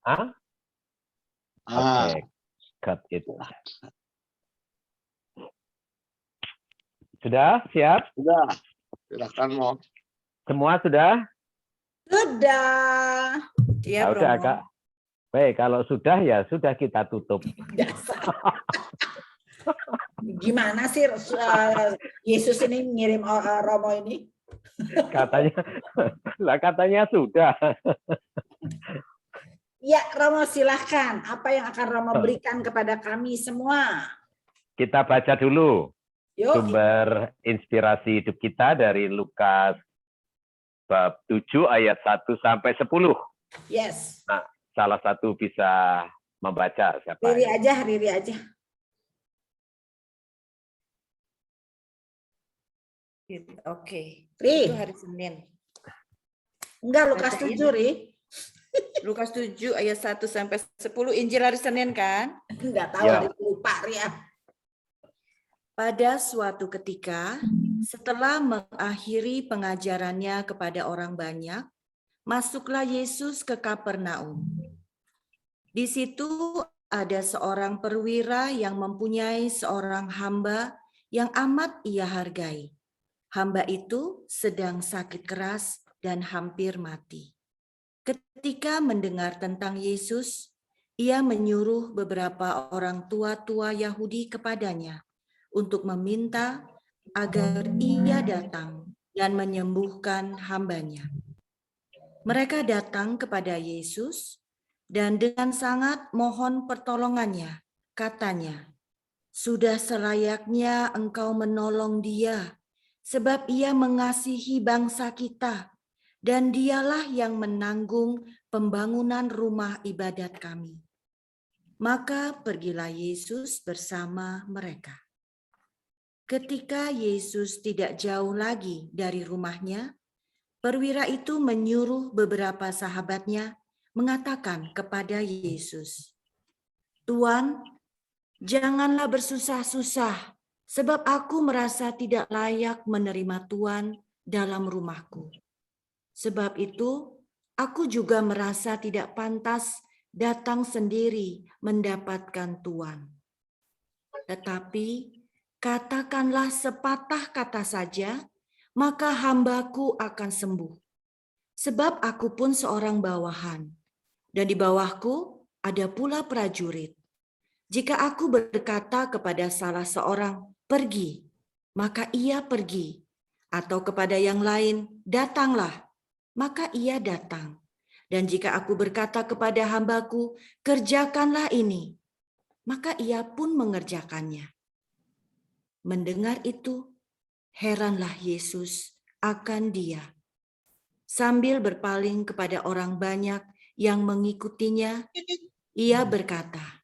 Ah? Ah, Oke, cut it. Sudah siap? sudah. Silakan mau. Semua sudah? Sudah. Ya, udah, Kak. Baik, kalau sudah ya sudah kita tutup. Dasar. Gimana sih Yesus ini ngirim Romo ini? Katanya sudah. Ya, Romo silahkan. Apa yang akan Romo berikan kepada kami semua? Kita baca dulu Yuk. sumber inspirasi hidup kita dari Lukas bab 7 ayat 1 sampai 10. Yes. Nah, salah satu bisa membaca siapa? Riri aja. Oke. Ri. Itu hari Senin. Enggak, Lukas 7, Ri. Lukas 7 ayat 1 sampai 10 Injil hari Senin kan? Enggak tahu, Ya. lupa, Ri. Pada suatu ketika, setelah mengakhiri pengajarannya kepada orang banyak, masuklah Yesus ke Kapernaum. Di situ ada seorang perwira yang mempunyai seorang hamba yang amat ia hargai. Hamba itu sedang sakit keras dan hampir mati. Ketika mendengar tentang Yesus, ia menyuruh beberapa orang tua-tua Yahudi kepadanya untuk meminta agar ia datang dan menyembuhkan hambanya. Mereka datang kepada Yesus dan dengan sangat mohon pertolongannya. Katanya, "Sudah selayaknya engkau menolong dia, sebab ia mengasihi bangsa kita, dan dialah yang menanggung pembangunan rumah ibadat kami." Maka pergilah Yesus bersama mereka. Ketika Yesus tidak jauh lagi dari rumahnya, perwira itu menyuruh beberapa sahabatnya mengatakan kepada Yesus, "Tuan, janganlah bersusah-susah, sebab aku merasa tidak layak menerima Tuan dalam rumahku. Sebab itu, aku juga merasa tidak pantas datang sendiri mendapatkan Tuan. Tetapi katakanlah sepatah kata saja, maka hambaku akan sembuh. Sebab aku pun seorang bawahan, dan di bawahku ada pula prajurit. Jika aku berkata kepada salah seorang, 'Pergi,' maka ia pergi. Atau kepada yang lain, 'Datanglah,' maka ia datang. Dan jika aku berkata kepada hambaku, 'Kerjakanlah ini,' maka ia pun mengerjakannya." Mendengar itu, heranlah Yesus akan dia. Sambil berpaling kepada orang banyak yang mengikutinya, ia berkata,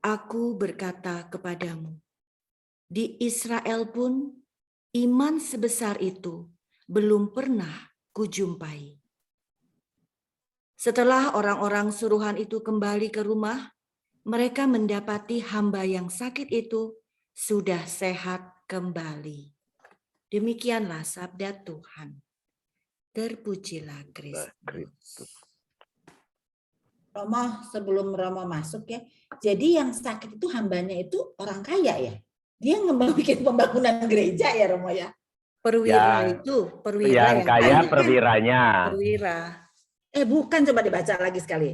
"Aku berkata kepadamu, di Israel pun iman sebesar itu belum pernah kujumpai." Setelah orang-orang suruhan itu kembali ke rumah, mereka mendapati hamba yang sakit itu sudah sehat kembali. Demikianlah sabda Tuhan. Terpujilah Kristus. Romo, sebelum Romo masuk ya, jadi yang sakit itu hambanya itu orang kaya ya? Dia bikin pembangunan gereja ya, Romo ya? Perwira Yang- itu, perwira Yang kaya kaya. perwiranya. Perwira. Bukan, coba dibaca lagi sekali.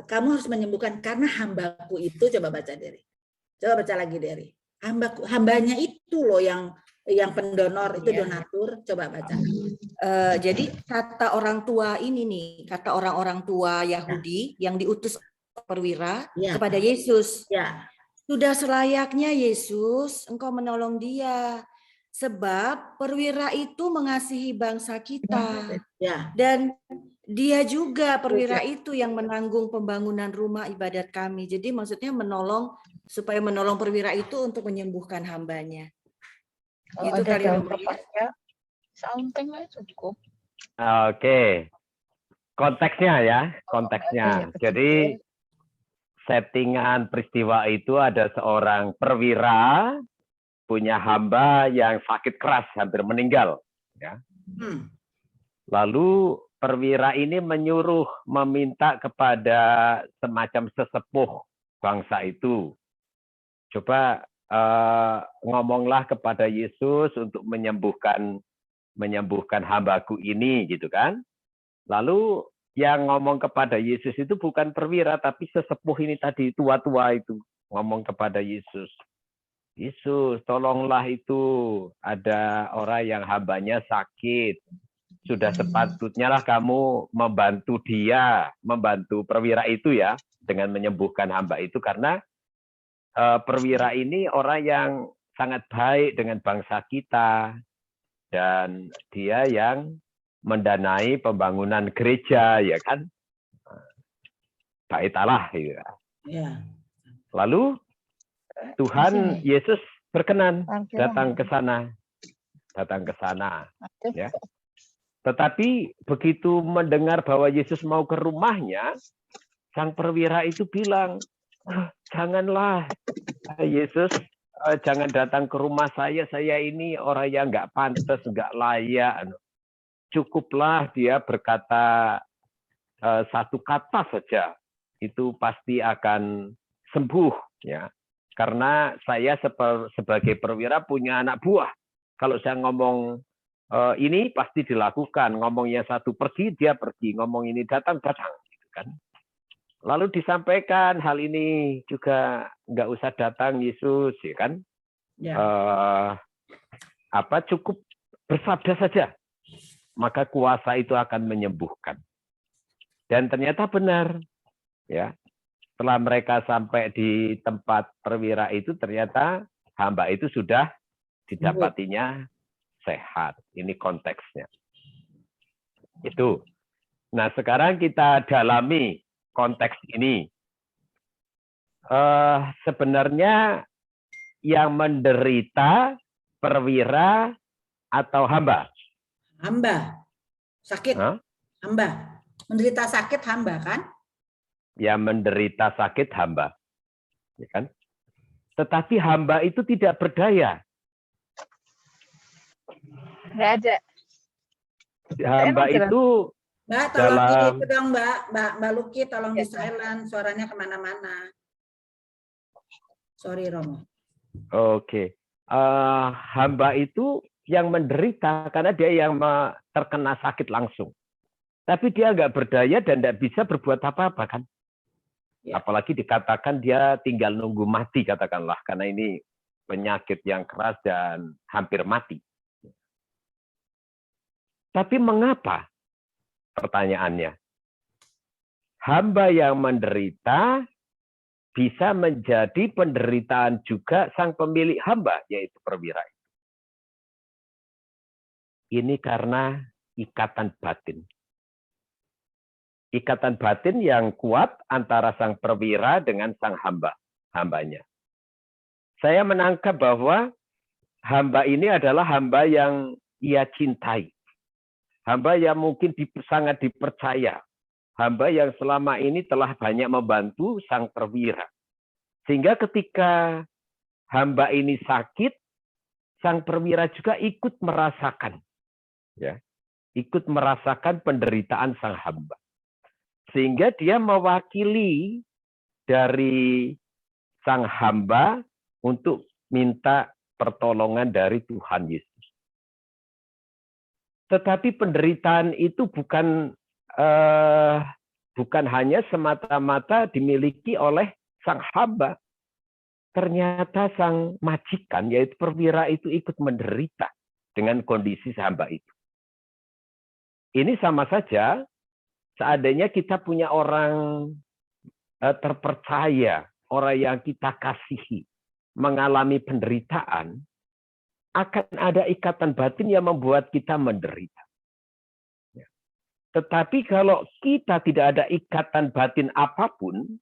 Kamu harus menyembuhkan karena hambaku itu, coba baca Deri. Coba baca lagi Deri. Hambanya itu loh yang pendonor itu, Ya. donatur, coba baca. Jadi kata orang tua ini nih, kata orang-orang tua Yahudi yang diutus perwira Ya. kepada Yesus. Ya, Sudah selayaknya Yesus, engkau menolong dia. Sebab perwira itu mengasihi bangsa kita. ya. Dan dia juga perwira itu yang menanggung pembangunan rumah ibadat kami. Jadi maksudnya supaya menolong perwira itu untuk menyembuhkan hambanya. Itu Ada kali dalam Romo ya. kertasnya, something lah cukup. Oke. Konteksnya ya, konteksnya. Jadi settingan peristiwa itu ada seorang perwira punya hamba yang sakit keras, hampir meninggal. Ya. Lalu perwira ini meminta kepada semacam sesepuh bangsa itu, coba ngomonglah kepada Yesus untuk menyembuhkan hambaku ini, gitu kan. Lalu yang ngomong kepada Yesus itu bukan perwira, tapi sesepuh ini tadi, tua-tua itu ngomong kepada Yesus. Yesus, tolonglah itu, ada orang yang hambanya sakit. Sudah sepatutnya lah kamu membantu dia, membantu perwira itu ya, dengan menyembuhkan hamba itu, karena perwira ini orang yang sangat baik dengan bangsa kita, dan dia yang mendanai pembangunan gereja, ya kan, Bait Allah. Ya. Lalu Tuhan Yesus berkenan datang ke sana, ya. Tetapi begitu mendengar bahwa Yesus mau ke rumahnya, sang perwira itu bilang, janganlah Yesus, jangan datang ke rumah saya ini orang yang nggak pantas, nggak layak. Cukuplah dia berkata satu kata saja, itu pasti akan sembuh, ya. Karena saya sebagai perwira punya anak buah. Kalau saya ngomong ini pasti dilakukan, ngomongnya satu pergi, dia pergi, ngomong ini datang, gitu kan. Lalu disampaikan hal ini juga nggak usah datang Yesus, ya kan? Ya. Cukup bersabda saja, maka kuasa itu akan menyembuhkan. Dan ternyata benar, ya. Setelah mereka sampai di tempat perwira itu, ternyata hamba itu sudah didapatinya sehat. Ini konteksnya. Itu. Nah, sekarang kita dalami konteks ini. Sebenarnya yang menderita perwira atau hamba? Hamba. Sakit. Hamba. Menderita sakit hamba, kan? Yang menderita sakit hamba. Ya kan? Tetapi hamba itu tidak berdaya. Nggak ada. Hamba itu Mbak, tolong itu dong, Mbak Luki, tolong di silent, suaranya kemana-mana. Sorry, Romo. Oke. Hamba itu yang menderita karena dia yang terkena sakit langsung. Tapi dia nggak berdaya dan nggak bisa berbuat apa-apa, kan? Ya. Apalagi dikatakan dia tinggal nunggu mati, katakanlah, karena ini penyakit yang keras dan hampir mati. Tapi mengapa? Pertanyaannya. Hamba yang menderita bisa menjadi penderitaan juga sang pemilik hamba, yaitu perwira. Ini karena ikatan batin. Ikatan batin yang kuat antara sang perwira dengan sang hambanya. Saya menangkap bahwa hamba ini adalah hamba yang ia cintai. Hamba yang mungkin sangat dipercaya. Hamba yang selama ini telah banyak membantu sang perwira. Sehingga ketika hamba ini sakit, sang perwira juga ikut merasakan. Ya, ikut merasakan penderitaan sang hamba. Sehingga dia mewakili dari sang hamba untuk minta pertolongan dari Tuhan Yesus. Tetapi penderitaan itu bukan hanya semata-mata dimiliki oleh sang hamba. Ternyata sang majikan, yaitu perwira itu ikut menderita dengan kondisi hamba itu. Ini sama saja seandainya kita punya orang terpercaya, orang yang kita kasihi, mengalami penderitaan, akan ada ikatan batin yang membuat kita menderita. Tetapi kalau kita tidak ada ikatan batin apapun,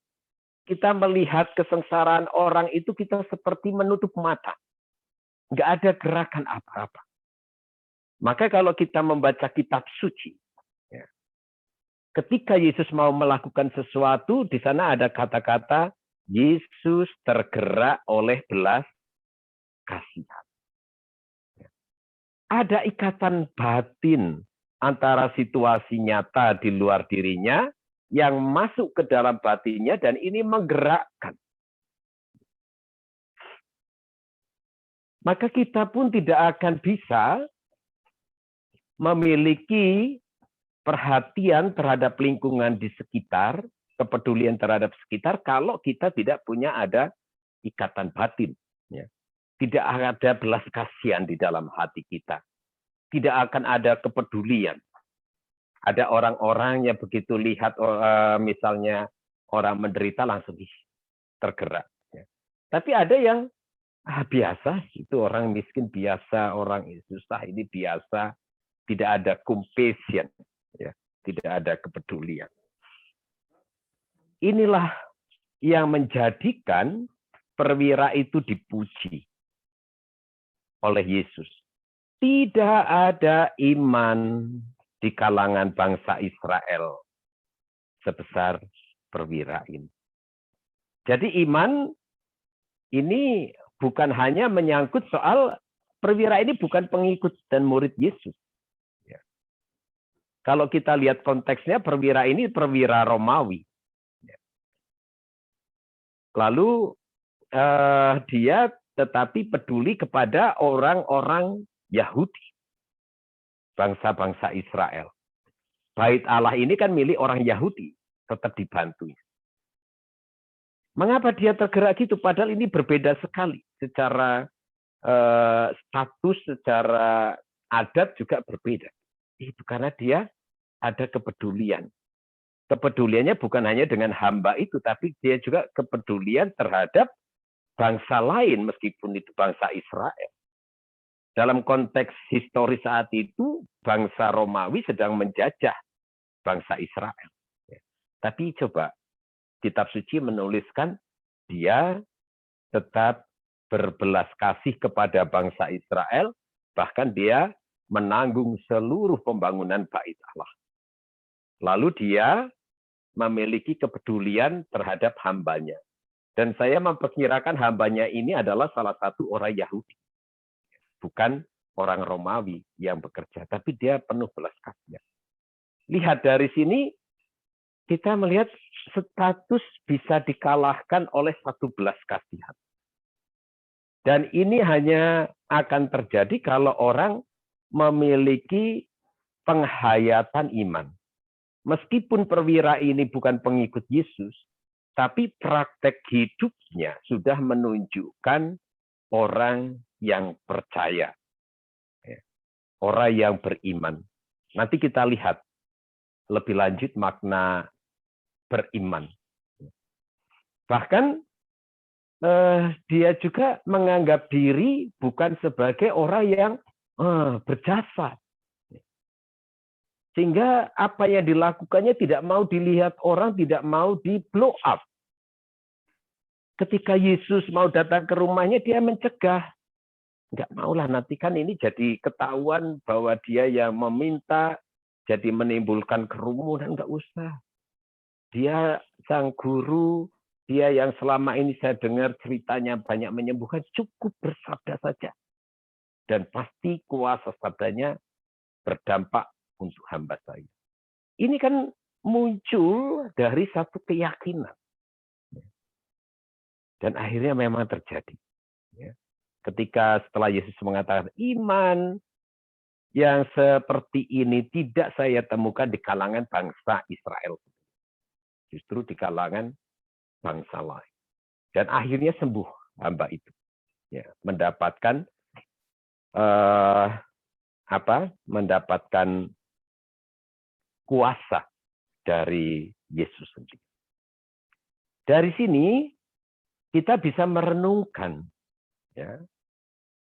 kita melihat kesengsaraan orang itu, kita seperti menutup mata. Nggak ada gerakan apa-apa. Maka kalau kita membaca kitab suci, ketika Yesus mau melakukan sesuatu, di sana ada kata-kata, Yesus tergerak oleh belas kasihan. Ada ikatan batin antara situasi nyata di luar dirinya yang masuk ke dalam batinnya dan ini menggerakkan. Maka kita pun tidak akan bisa memiliki perhatian terhadap lingkungan di sekitar, kepedulian terhadap sekitar, kalau kita tidak punya ada ikatan batin. Ya. Tidak ada belas kasihan di dalam hati kita. Tidak akan ada kepedulian. Ada orang-orang yang begitu lihat misalnya orang menderita langsung tergerak. Ya. Tapi ada yang biasa, itu orang miskin biasa, orang susah ini biasa, tidak ada compassion, ya, tidak ada kepedulian. Inilah yang menjadikan perwira itu dipuji oleh Yesus. Tidak ada iman di kalangan bangsa Israel sebesar perwira ini. Jadi iman ini bukan hanya menyangkut soal perwira ini bukan pengikut dan murid Yesus. Ya. Kalau kita lihat konteksnya, perwira ini perwira Romawi. Ya. Lalu dia tetapi peduli kepada orang-orang Yahudi, bangsa-bangsa Israel. Bait Allah ini kan milik orang Yahudi, tetap dibantu. Mengapa dia tergerak gitu? Padahal ini berbeda sekali. Secara status, secara adat juga berbeda. Itu karena dia ada kepedulian. Kepeduliannya bukan hanya dengan hamba itu, tapi dia juga kepedulian terhadap bangsa lain, meskipun itu bangsa Israel. Dalam konteks historis saat itu, bangsa Romawi sedang menjajah bangsa Israel. Tapi coba, Kitab Suci menuliskan dia tetap berbelas kasih kepada bangsa Israel, bahkan dia menanggung seluruh pembangunan Bait Allah. Lalu dia memiliki kepedulian terhadap hambanya. Dan saya memperkirakan hambanya ini adalah salah satu orang Yahudi. Bukan orang Romawi yang bekerja, tapi dia penuh belas kasihan. Lihat dari sini, kita melihat status bisa dikalahkan oleh satu belas kasihan. Dan ini hanya akan terjadi kalau orang memiliki penghayatan iman. Meskipun perwira ini bukan pengikut Yesus, tapi praktek hidupnya sudah menunjukkan orang yang percaya. Orang yang beriman. Nanti kita lihat lebih lanjut makna beriman. Bahkan dia juga menganggap diri bukan sebagai orang yang berjasa. Sehingga apa yang dilakukannya tidak mau dilihat orang, tidak mau di blow up. Ketika Yesus mau datang ke rumahnya, dia mencegah. Enggak maulah, nanti kan ini jadi ketahuan bahwa dia yang meminta, jadi menimbulkan kerumunan, enggak usah. Dia sang guru, dia yang selama ini saya dengar ceritanya banyak menyembuhkan, cukup bersabda saja. Dan pasti kuasa sabdanya berdampak untuk hamba saya. Ini kan muncul dari satu keyakinan. Dan akhirnya memang terjadi. Ketika setelah Yesus mengatakan, iman yang seperti ini tidak saya temukan di kalangan bangsa Israel. Justru di kalangan bangsa lain. Dan akhirnya sembuh hamba itu. Mendapatkan mendapatkan kuasa dari Yesus sendiri. Dari sini kita bisa merenungkan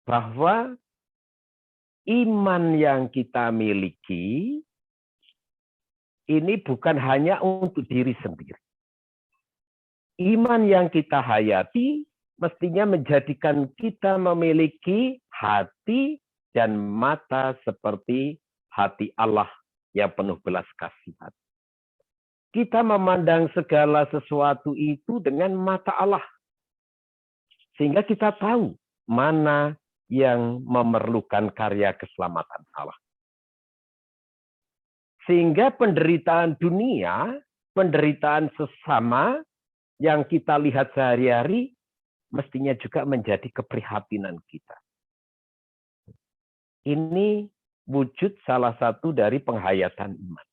bahwa iman yang kita miliki ini bukan hanya untuk diri sendiri. Iman yang kita hayati mestinya menjadikan kita memiliki hati dan mata seperti hati Allah yang penuh belas kasihan. Kita memandang segala sesuatu itu dengan mata Allah. Sehingga kita tahu mana yang memerlukan karya keselamatan Allah. Sehingga penderitaan dunia, penderitaan sesama yang kita lihat sehari-hari, mestinya juga menjadi keprihatinan kita. Ini wujud salah satu dari penghayatan iman.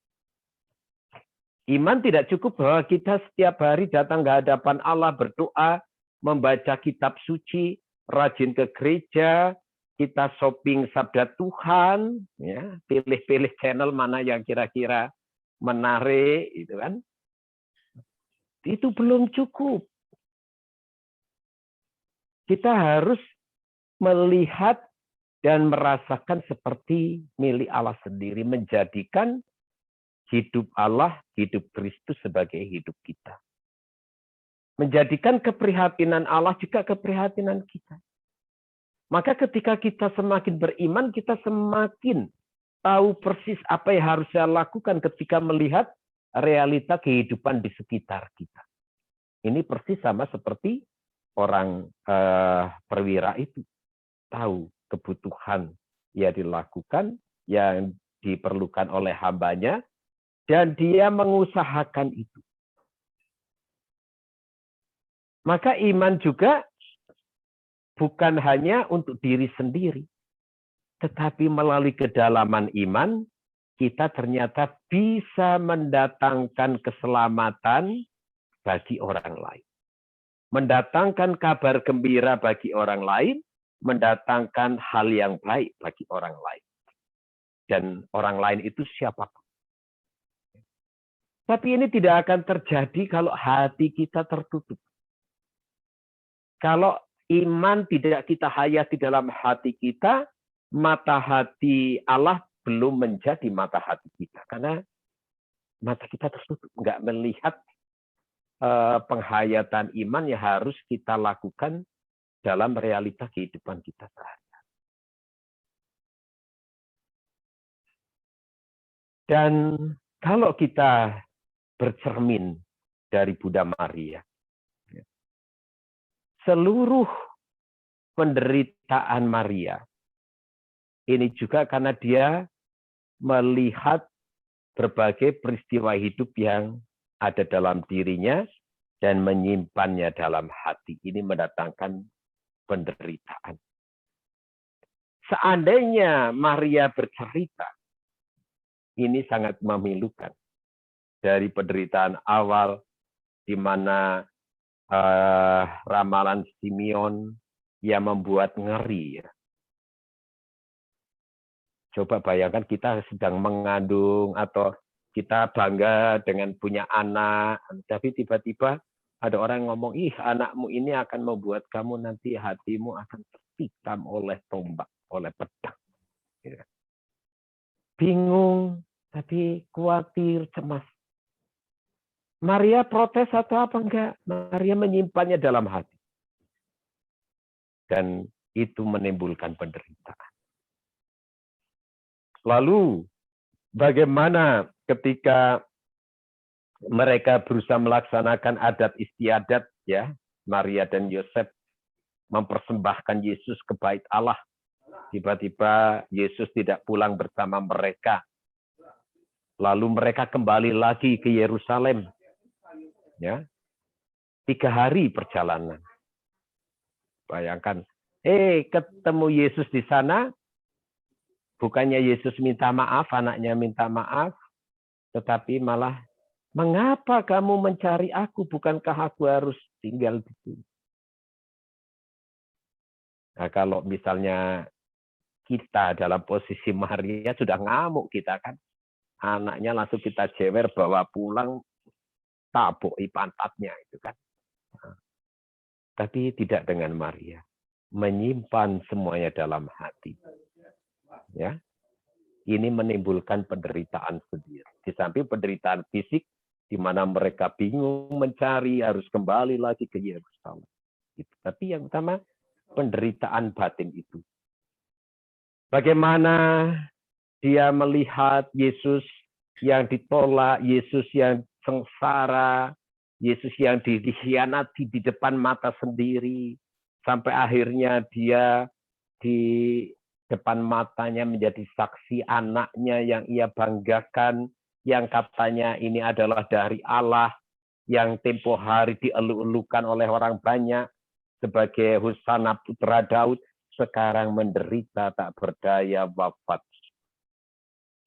Iman tidak cukup bahwa kita setiap hari datang ke hadapan Allah, berdoa, membaca kitab suci, rajin ke gereja, kita shopping sabda Tuhan, ya, pilih-pilih channel mana yang kira-kira menarik, itu kan? Itu belum cukup. Kita harus melihat dan merasakan seperti milik Allah sendiri, menjadikan hidup Allah, hidup Kristus sebagai hidup kita. Menjadikan keprihatinan Allah juga keprihatinan kita. Maka ketika kita semakin beriman, kita semakin tahu persis apa yang harus saya lakukan ketika melihat realita kehidupan di sekitar kita. Ini persis sama seperti orang perwira itu. Tahu kebutuhan yang dilakukan, yang diperlukan oleh hambanya, dan dia mengusahakan itu. Maka iman juga bukan hanya untuk diri sendiri, tetapi melalui kedalaman iman, kita ternyata bisa mendatangkan keselamatan bagi orang lain. Mendatangkan kabar gembira bagi orang lain, mendatangkan hal yang baik bagi orang lain. Dan orang lain itu siapapun. Tapi ini tidak akan terjadi kalau hati kita tertutup. Kalau iman tidak kita hayati dalam hati kita, mata hati Allah belum menjadi mata hati kita. Karena mata kita tertutup, nggak melihat penghayatan iman yang harus kita lakukan dalam realita kehidupan kita sehari-hari. Dan kalau kita bercermin dari Bunda Maria, seluruh penderitaan Maria ini juga karena dia melihat berbagai peristiwa hidup yang ada dalam dirinya dan menyimpannya dalam hati. Ini mendatangkan penderitaan. Seandainya Maria bercerita, ini sangat memilukan. Dari penderitaan awal, di mana ramalan Simeon yang membuat ngeri. Ya. Coba bayangkan kita sedang mengandung atau kita bangga dengan punya anak, tapi tiba-tiba ada orang yang ngomong, ih anakmu ini akan membuat kamu nanti hatimu akan tertikam oleh tombak, oleh pedang. Ya. Bingung, tapi khawatir, cemas. Maria protes atau apa enggak? Maria menyimpannya dalam hati. Dan itu menimbulkan penderitaan. Lalu, bagaimana ketika mereka berusaha melaksanakan adat istiadat, ya, Maria dan Yosef mempersembahkan Yesus ke bait Allah. Tiba-tiba Yesus tidak pulang bersama mereka. Lalu mereka kembali lagi ke Yerusalem. Ya, 3 hari perjalanan. Bayangkan, ketemu Yesus di sana, bukannya Yesus minta maaf, anaknya minta maaf, tetapi malah, mengapa kamu mencari aku? Bukankah aku harus tinggal di sini? Nah, kalau misalnya kita dalam posisi Maria, sudah ngamuk kita kan. Anaknya langsung kita jewer, bawa pulang, tabok pantatnya itu kan. Tapi tidak dengan Maria, menyimpan semuanya dalam hati. Ya, ini menimbulkan penderitaan sendiri. Di samping penderitaan fisik, di mana mereka bingung mencari, harus kembali lagi ke Yerusalem. Tapi yang utama penderitaan batin itu. Bagaimana dia melihat Yesus yang ditolak, Yesus yang sengsara, Yesus yang dikhianati di depan mata sendiri, sampai akhirnya dia di depan matanya menjadi saksi anaknya yang ia banggakan, yang katanya ini adalah dari Allah, yang tempo hari dielu-elukan oleh orang banyak sebagai Husana putra Daud, sekarang menderita tak berdaya wafat.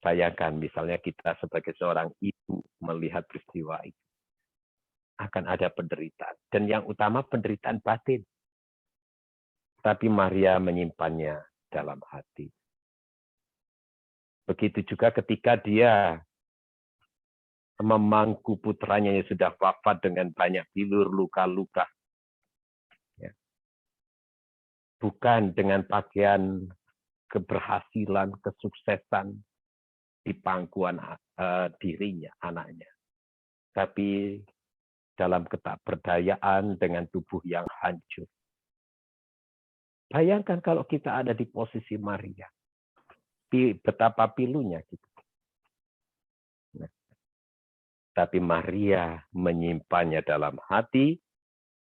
Bayangkan misalnya kita sebagai seorang ibu melihat peristiwa itu. Akan ada penderitaan. Dan yang utama penderitaan batin. Tapi Maria menyimpannya dalam hati. Begitu juga ketika dia memangku putranya yang sudah wafat dengan banyak bilur, luka-luka. Ya. Bukan dengan pakaian keberhasilan, kesuksesan di pangkuan dirinya, anaknya. Tapi dalam ketakberdayaan dengan tubuh yang hancur. Bayangkan kalau kita ada di posisi Maria. Betapa pilunya gitu. Nah, tapi Maria menyimpannya dalam hati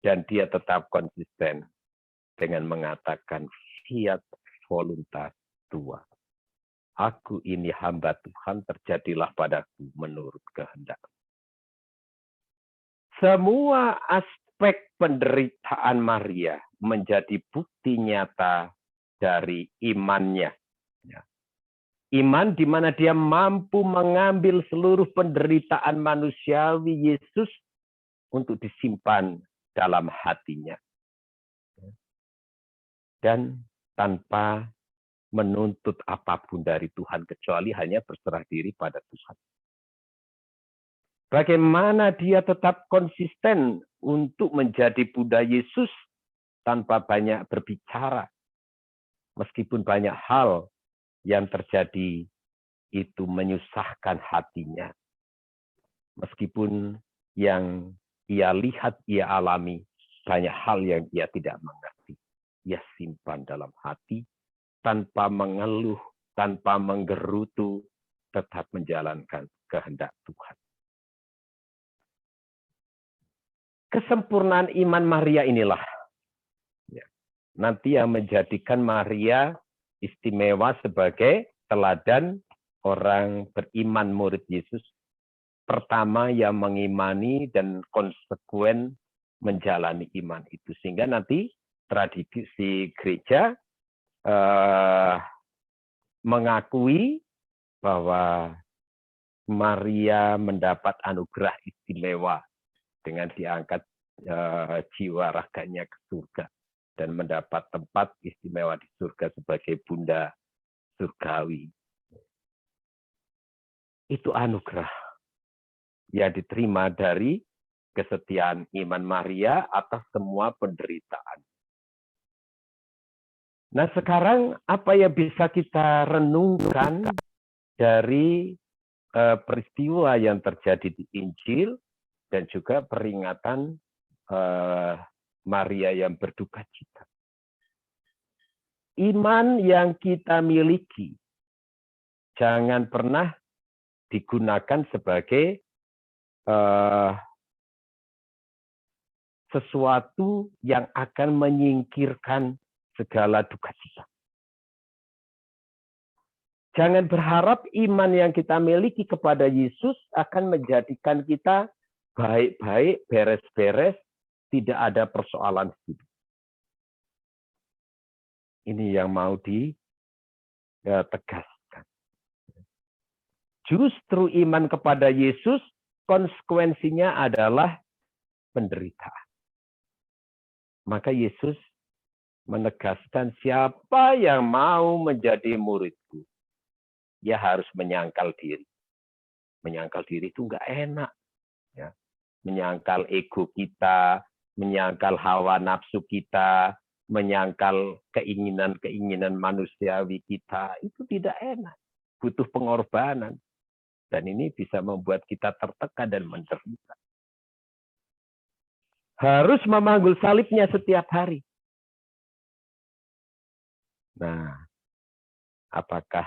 dan dia tetap konsisten dengan mengatakan fiat voluntas tua. Aku ini hamba Tuhan, terjadilah padaku menurut kehendak. Semua aspek penderitaan Maria menjadi bukti nyata dari imannya. Iman di mana dia mampu mengambil seluruh penderitaan manusiawi Yesus untuk disimpan dalam hatinya. Dan tanpa menuntut apapun dari Tuhan, kecuali hanya berserah diri pada Tuhan. Bagaimana dia tetap konsisten untuk menjadi Bunda Yesus tanpa banyak berbicara. Meskipun banyak hal yang terjadi itu menyusahkan hatinya. Meskipun yang ia lihat, ia alami, banyak hal yang ia tidak mengerti. Ia simpan dalam hati, tanpa mengeluh, tanpa menggerutu, tetap menjalankan kehendak Tuhan. Kesempurnaan iman Maria inilah nanti yang menjadikan Maria istimewa sebagai teladan orang beriman murid Yesus. Pertama yang mengimani dan konsekuen menjalani iman itu. Sehingga nanti tradisi gereja mengakui bahwa Maria mendapat anugerah istimewa dengan diangkat jiwa raganya ke surga dan mendapat tempat istimewa di surga sebagai Bunda surgawi. Itu anugerah yang diterima dari kesetiaan iman Maria atas semua penderitaan. Nah, sekarang apa yang bisa kita renungkan dari peristiwa yang terjadi di Injil dan juga peringatan Maria yang berduka cita. Iman yang kita miliki jangan pernah digunakan sebagai sesuatu yang akan menyingkirkan segala duka cita. Jangan berharap iman yang kita miliki kepada Yesus akan menjadikan kita baik-baik, beres-beres, tidak ada persoalan hidup. Ini yang mau ditegaskan. Justru iman kepada Yesus, konsekuensinya adalah penderitaan. Maka Yesus menegaskan siapa yang mau menjadi muridku, dia harus menyangkal diri. Menyangkal diri itu enggak enak. Ya. Menyangkal ego kita, menyangkal hawa nafsu kita, menyangkal keinginan-keinginan manusiawi kita, itu tidak enak. Butuh pengorbanan. Dan ini bisa membuat kita tertekan dan menderita. Harus memanggul salibnya setiap hari. Nah, apakah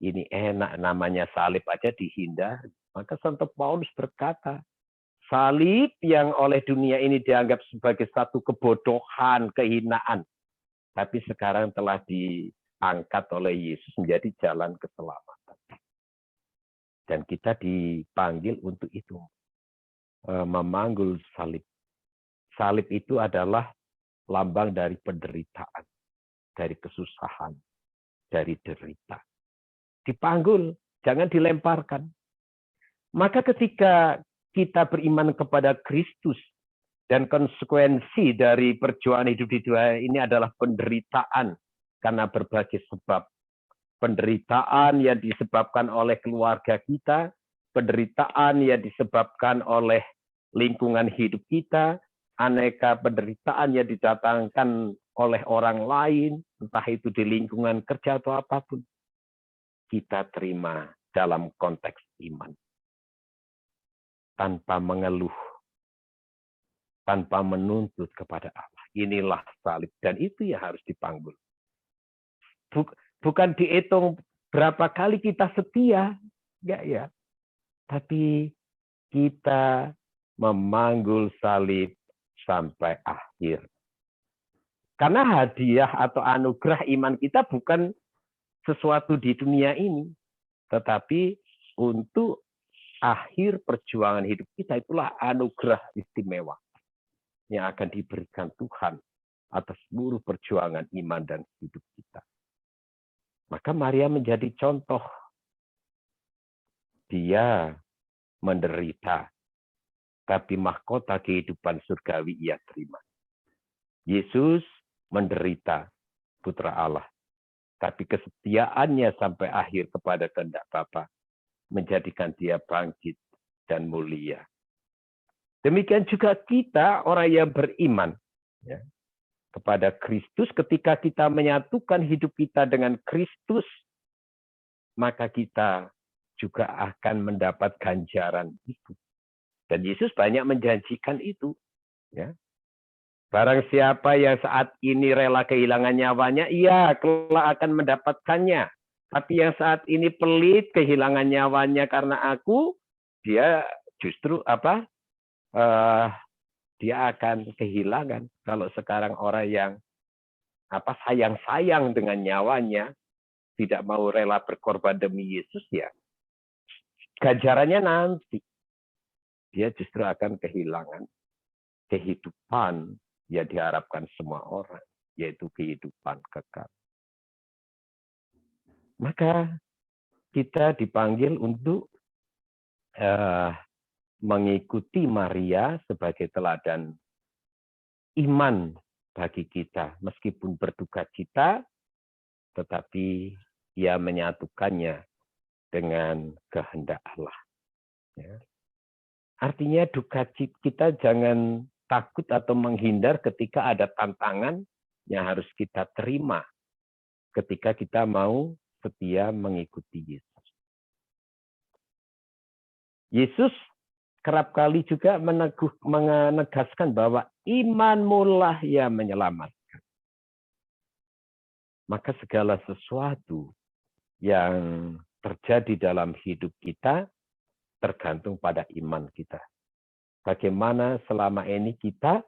ini enak namanya salib aja dihindar? Maka Santo Paulus berkata, salib yang oleh dunia ini dianggap sebagai satu kebodohan, kehinaan. Tapi sekarang telah diangkat oleh Yesus menjadi jalan keselamatan. Dan kita dipanggil untuk itu. Memanggul salib. Salib itu adalah lambang dari penderitaan, dari kesusahan, dari derita. Dipanggul, jangan dilemparkan. Maka ketika kita beriman kepada Kristus, dan konsekuensi dari perjuangan hidup di dunia ini adalah penderitaan karena berbagai sebab. Penderitaan yang disebabkan oleh keluarga kita, penderitaan yang disebabkan oleh lingkungan hidup kita, aneka penderitaan yang didatangkan oleh orang lain, entah itu di lingkungan kerja atau apapun, kita terima dalam konteks iman. Tanpa mengeluh, tanpa menuntut kepada Allah. Inilah salib, dan itu yang harus dipanggul. Bukan dihitung berapa kali kita setia, enggak ya. Tapi kita memanggul salib sampai akhir. Karena hadiah atau anugerah iman kita bukan sesuatu di dunia ini, tetapi untuk akhir perjuangan hidup kita, itulah anugerah istimewa yang akan diberikan Tuhan atas seluruh perjuangan iman dan hidup kita. Maka Maria menjadi contoh. Dia menderita, tapi mahkota kehidupan surgawi ia terima. Yesus menderita, putra Allah, tapi kesetiaannya sampai akhir kepada kehendak Bapa menjadikan dia bangkit dan mulia. Demikian juga kita, orang yang beriman kepada Kristus, ketika kita menyatukan hidup kita dengan Kristus, maka kita juga akan mendapat ganjaran itu. Dan Yesus banyak menjanjikan itu. Ya. Barang siapa yang saat ini rela kehilangan nyawanya, ia kelak akan mendapatkannya. Tapi yang saat ini pelit kehilangan nyawanya karena aku, dia justru dia akan kehilangan. Kalau sekarang orang yang sayang-sayang dengan nyawanya, tidak mau rela berkorban demi Yesus, ya ganjarannya nanti. Dia justru akan kehilangan kehidupan yang diharapkan semua orang, yaitu kehidupan kekal. Maka kita dipanggil untuk mengikuti Maria sebagai teladan iman bagi kita. Meskipun berduka cita, tetapi ia menyatukannya dengan kehendak Allah. Ya. Artinya duka cita kita jangan takut atau menghindar ketika ada tantangan yang harus kita terima ketika kita mau setia mengikuti Yesus. Yesus kerap kali juga menegaskan bahwa imanmulah yang menyelamatkan. Maka segala sesuatu yang terjadi dalam hidup kita tergantung pada iman kita. Bagaimana selama ini kita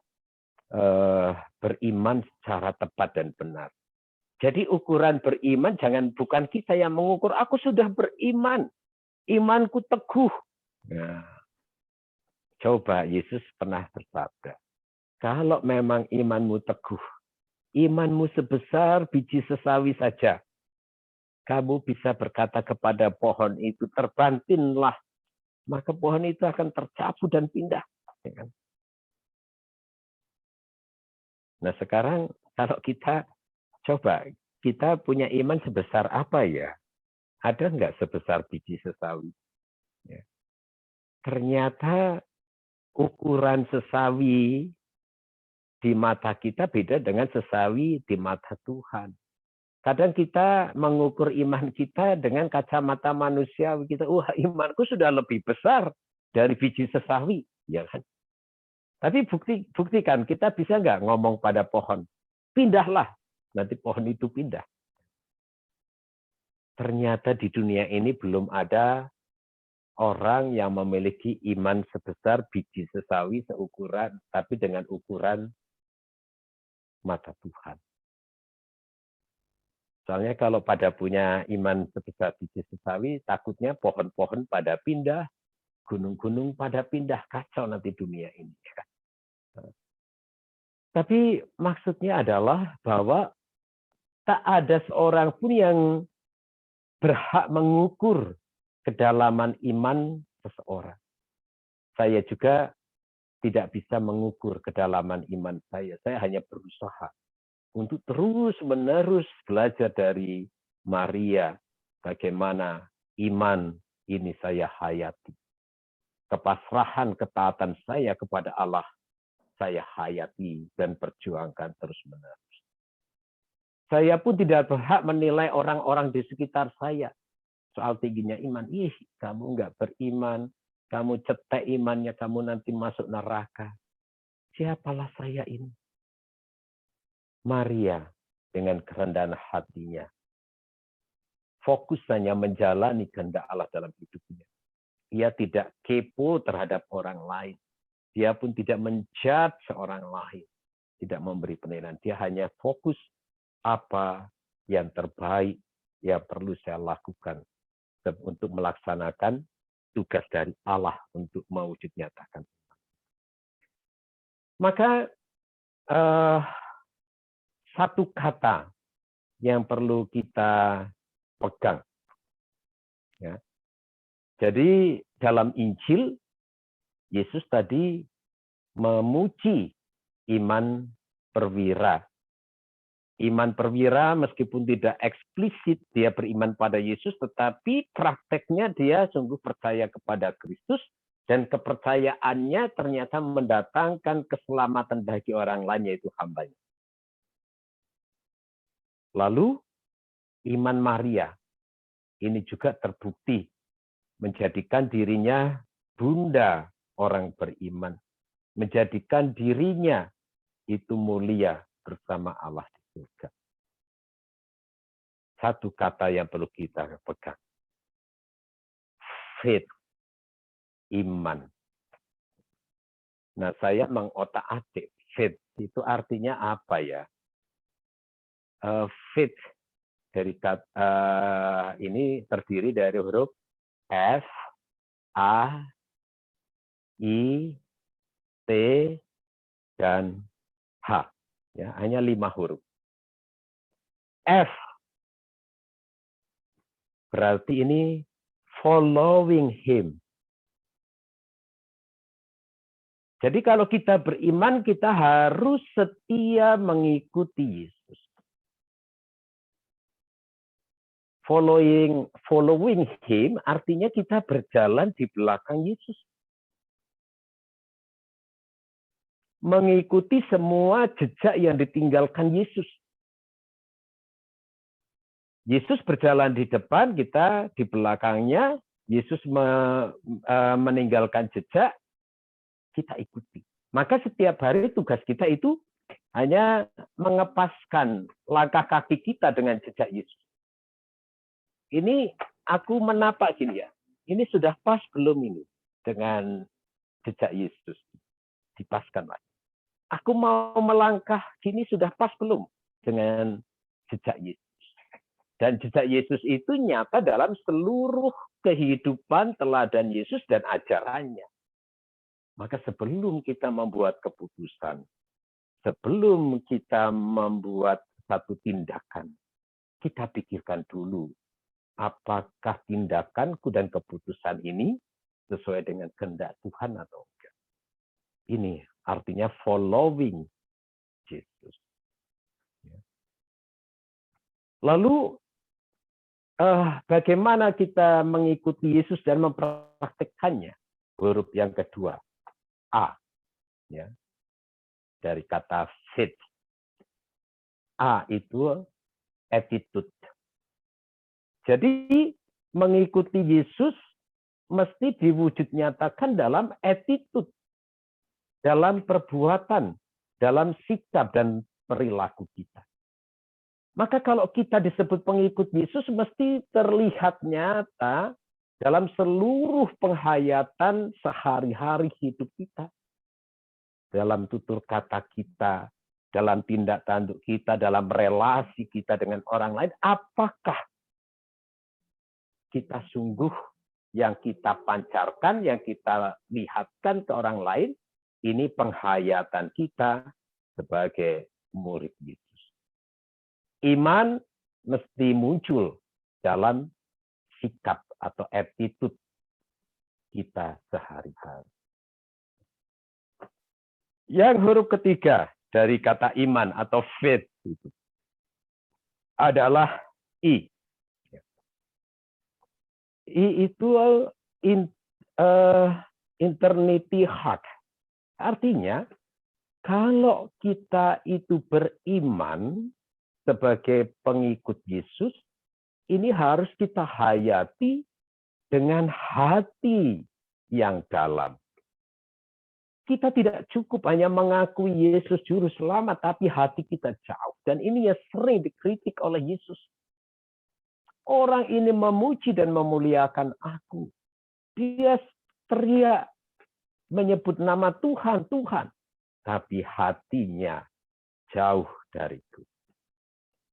beriman secara tepat dan benar. Jadi ukuran beriman bukan kita yang mengukur, aku sudah beriman, imanku teguh. Nah, coba Yesus pernah bersabda, kalau memang imanmu teguh, imanmu sebesar biji sesawi saja, kamu bisa berkata kepada pohon itu, terbantinlah, maka pohon itu akan tercabut dan pindah. Nah sekarang kalau kita coba, kita punya iman sebesar apa ya? Ada nggak sebesar biji sesawi? Ya. Ternyata ukuran sesawi di mata kita beda dengan sesawi di mata Tuhan. Kadang kita mengukur iman kita dengan kacamata manusia. Kita, wah imanku sudah lebih besar dari biji sesawi, ya kan? Tapi buktikan, kita bisa nggak ngomong pada pohon, pindahlah, nanti pohon itu pindah. Ternyata di dunia ini belum ada orang yang memiliki iman sebesar biji sesawi seukuran, tapi dengan ukuran mata Tuhan. Soalnya kalau pada punya iman sebesar biji sesawi, takutnya pohon-pohon pada pindah, gunung-gunung pada pindah, kacau nanti dunia ini. Tapi maksudnya adalah bahwa tak ada seorang pun yang berhak mengukur kedalaman iman seseorang. Saya juga tidak bisa mengukur kedalaman iman saya. Saya hanya berusaha untuk terus-menerus belajar dari Maria, bagaimana iman ini saya hayati. Kepasrahan, ketaatan saya kepada Allah, saya hayati dan perjuangkan terus-menerus. Saya pun tidak berhak menilai orang-orang di sekitar saya soal tingginya iman. Ih, kamu nggak beriman, kamu cetek imannya, kamu nanti masuk neraka. Siapalah saya ini? Maria dengan kerendahan hatinya fokus hanya menjalani kehendak Allah dalam hidupnya. Ia tidak kepo terhadap orang lain. Dia pun tidak menjudge seorang lain. Tidak memberi penilaian. Dia hanya fokus apa yang terbaik yang perlu saya lakukan untuk melaksanakan tugas dari Allah untuk mewujud nyatakan. Maka satu kata yang perlu kita pegang. Ya. Jadi dalam Injil, Yesus tadi memuji iman perwira. Iman perwira meskipun tidak eksplisit dia beriman pada Yesus, tetapi prakteknya dia sungguh percaya kepada Kristus, dan kepercayaannya ternyata mendatangkan keselamatan bagi orang lain, yaitu hambanya. Lalu iman Maria ini juga terbukti menjadikan dirinya bunda orang beriman, menjadikan dirinya itu mulia bersama Allah di surga. Satu kata yang perlu kita pegang. Faith, iman. Nah, saya mengotak-atik faith itu artinya apa ya? Faith dari kata ini terdiri dari huruf F, A, I, T, dan H. Ya, hanya 5 huruf. F berarti ini following him. Jadi kalau kita beriman, kita harus setia mengikuti Yesus. Following him artinya kita berjalan di belakang Yesus. Mengikuti semua jejak yang ditinggalkan Yesus. Yesus berjalan di depan, kita di belakangnya. Yesus meninggalkan jejak, kita ikuti. Maka setiap hari tugas kita itu hanya mengepaskan langkah kaki kita dengan jejak Yesus. Ini aku menapak gini ya. Ini sudah pas belum ini dengan jejak Yesus? Dipaskan lagi. Aku mau melangkah gini sudah pas belum dengan jejak Yesus? Dan jejak Yesus itu nyata dalam seluruh kehidupan teladan Yesus dan ajarannya. Maka sebelum kita membuat keputusan, sebelum kita membuat satu tindakan, kita pikirkan dulu, apakah tindakanku dan keputusan ini sesuai dengan kehendak Tuhan atau enggak. Ini artinya following Jesus. Lalu bagaimana kita mengikuti Yesus dan mempraktikkannya? Huruf yang kedua, A. Ya. Dari kata faith. A itu attitude. Jadi mengikuti Yesus mesti diwujud nyatakan dalam attitude, dalam perbuatan, dalam sikap dan perilaku kita. Maka kalau kita disebut pengikut Yesus mesti terlihat nyata dalam seluruh penghayatan sehari-hari hidup kita. Dalam tutur kata kita, dalam tindak tanduk kita, dalam relasi kita dengan orang lain, apakah kita sungguh yang kita pancarkan, yang kita lihatkan ke orang lain, ini penghayatan kita sebagai murid Yesus. Iman mesti muncul dalam sikap atau attitude kita sehari-hari. Yang huruf ketiga dari kata iman atau faith itu adalah I. I itu eternity heart. Artinya, kalau kita itu beriman sebagai pengikut Yesus, ini harus kita hayati dengan hati yang dalam. Kita tidak cukup hanya mengakui Yesus juru selamat, tapi hati kita jauh. Dan ini yang sering dikritik oleh Yesus. Orang ini memuji dan memuliakan aku. Dia teriak menyebut nama Tuhan, Tuhan. Tapi hatinya jauh dariku.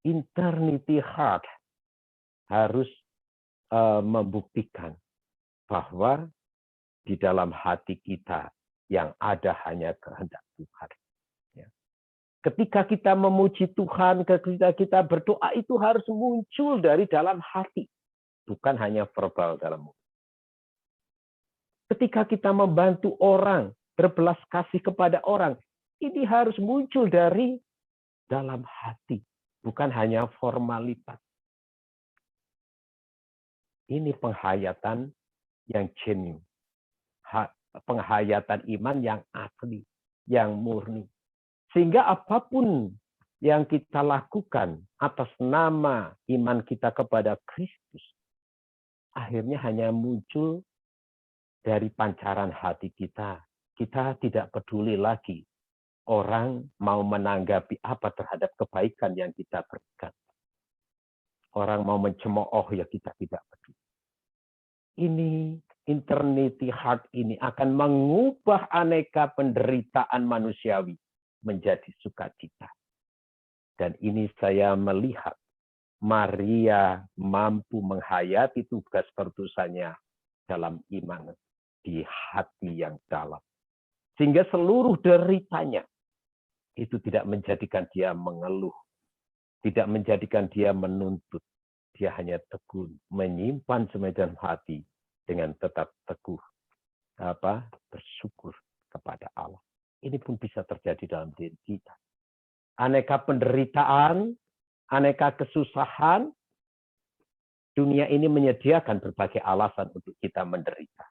Eternity heart harus membuktikan bahwa di dalam hati kita yang ada hanya kehendak Tuhan. Ketika kita memuji Tuhan, ketika kita berdoa, itu harus muncul dari dalam hati. Bukan hanya verbal dalam mulut. Ketika kita membantu orang, berbelas kasih kepada orang, ini harus muncul dari dalam hati. Bukan hanya formalitas. Ini penghayatan yang genuine. Penghayatan iman yang asli, yang murni. Sehingga apapun yang kita lakukan atas nama iman kita kepada Kristus, akhirnya hanya muncul dari pancaran hati kita. Kita tidak peduli lagi orang mau menanggapi apa terhadap kebaikan yang kita berikan. Orang mau mencemooh, ya kita tidak peduli. Ini eternity heart ini akan mengubah aneka penderitaan manusiawi menjadi sukacita. Dan ini saya melihat Maria mampu menghayati tugas pertusannya dalam iman di hati yang dalam. Sehingga seluruh deritanya itu tidak menjadikan dia mengeluh, tidak menjadikan dia menuntut. Dia hanya teguh, menyimpan semedan hati dengan tetap teguh, bersyukur kepada Allah. Ini pun bisa terjadi dalam diri kita. Aneka penderitaan, aneka kesusahan, dunia ini menyediakan berbagai alasan untuk kita menderita.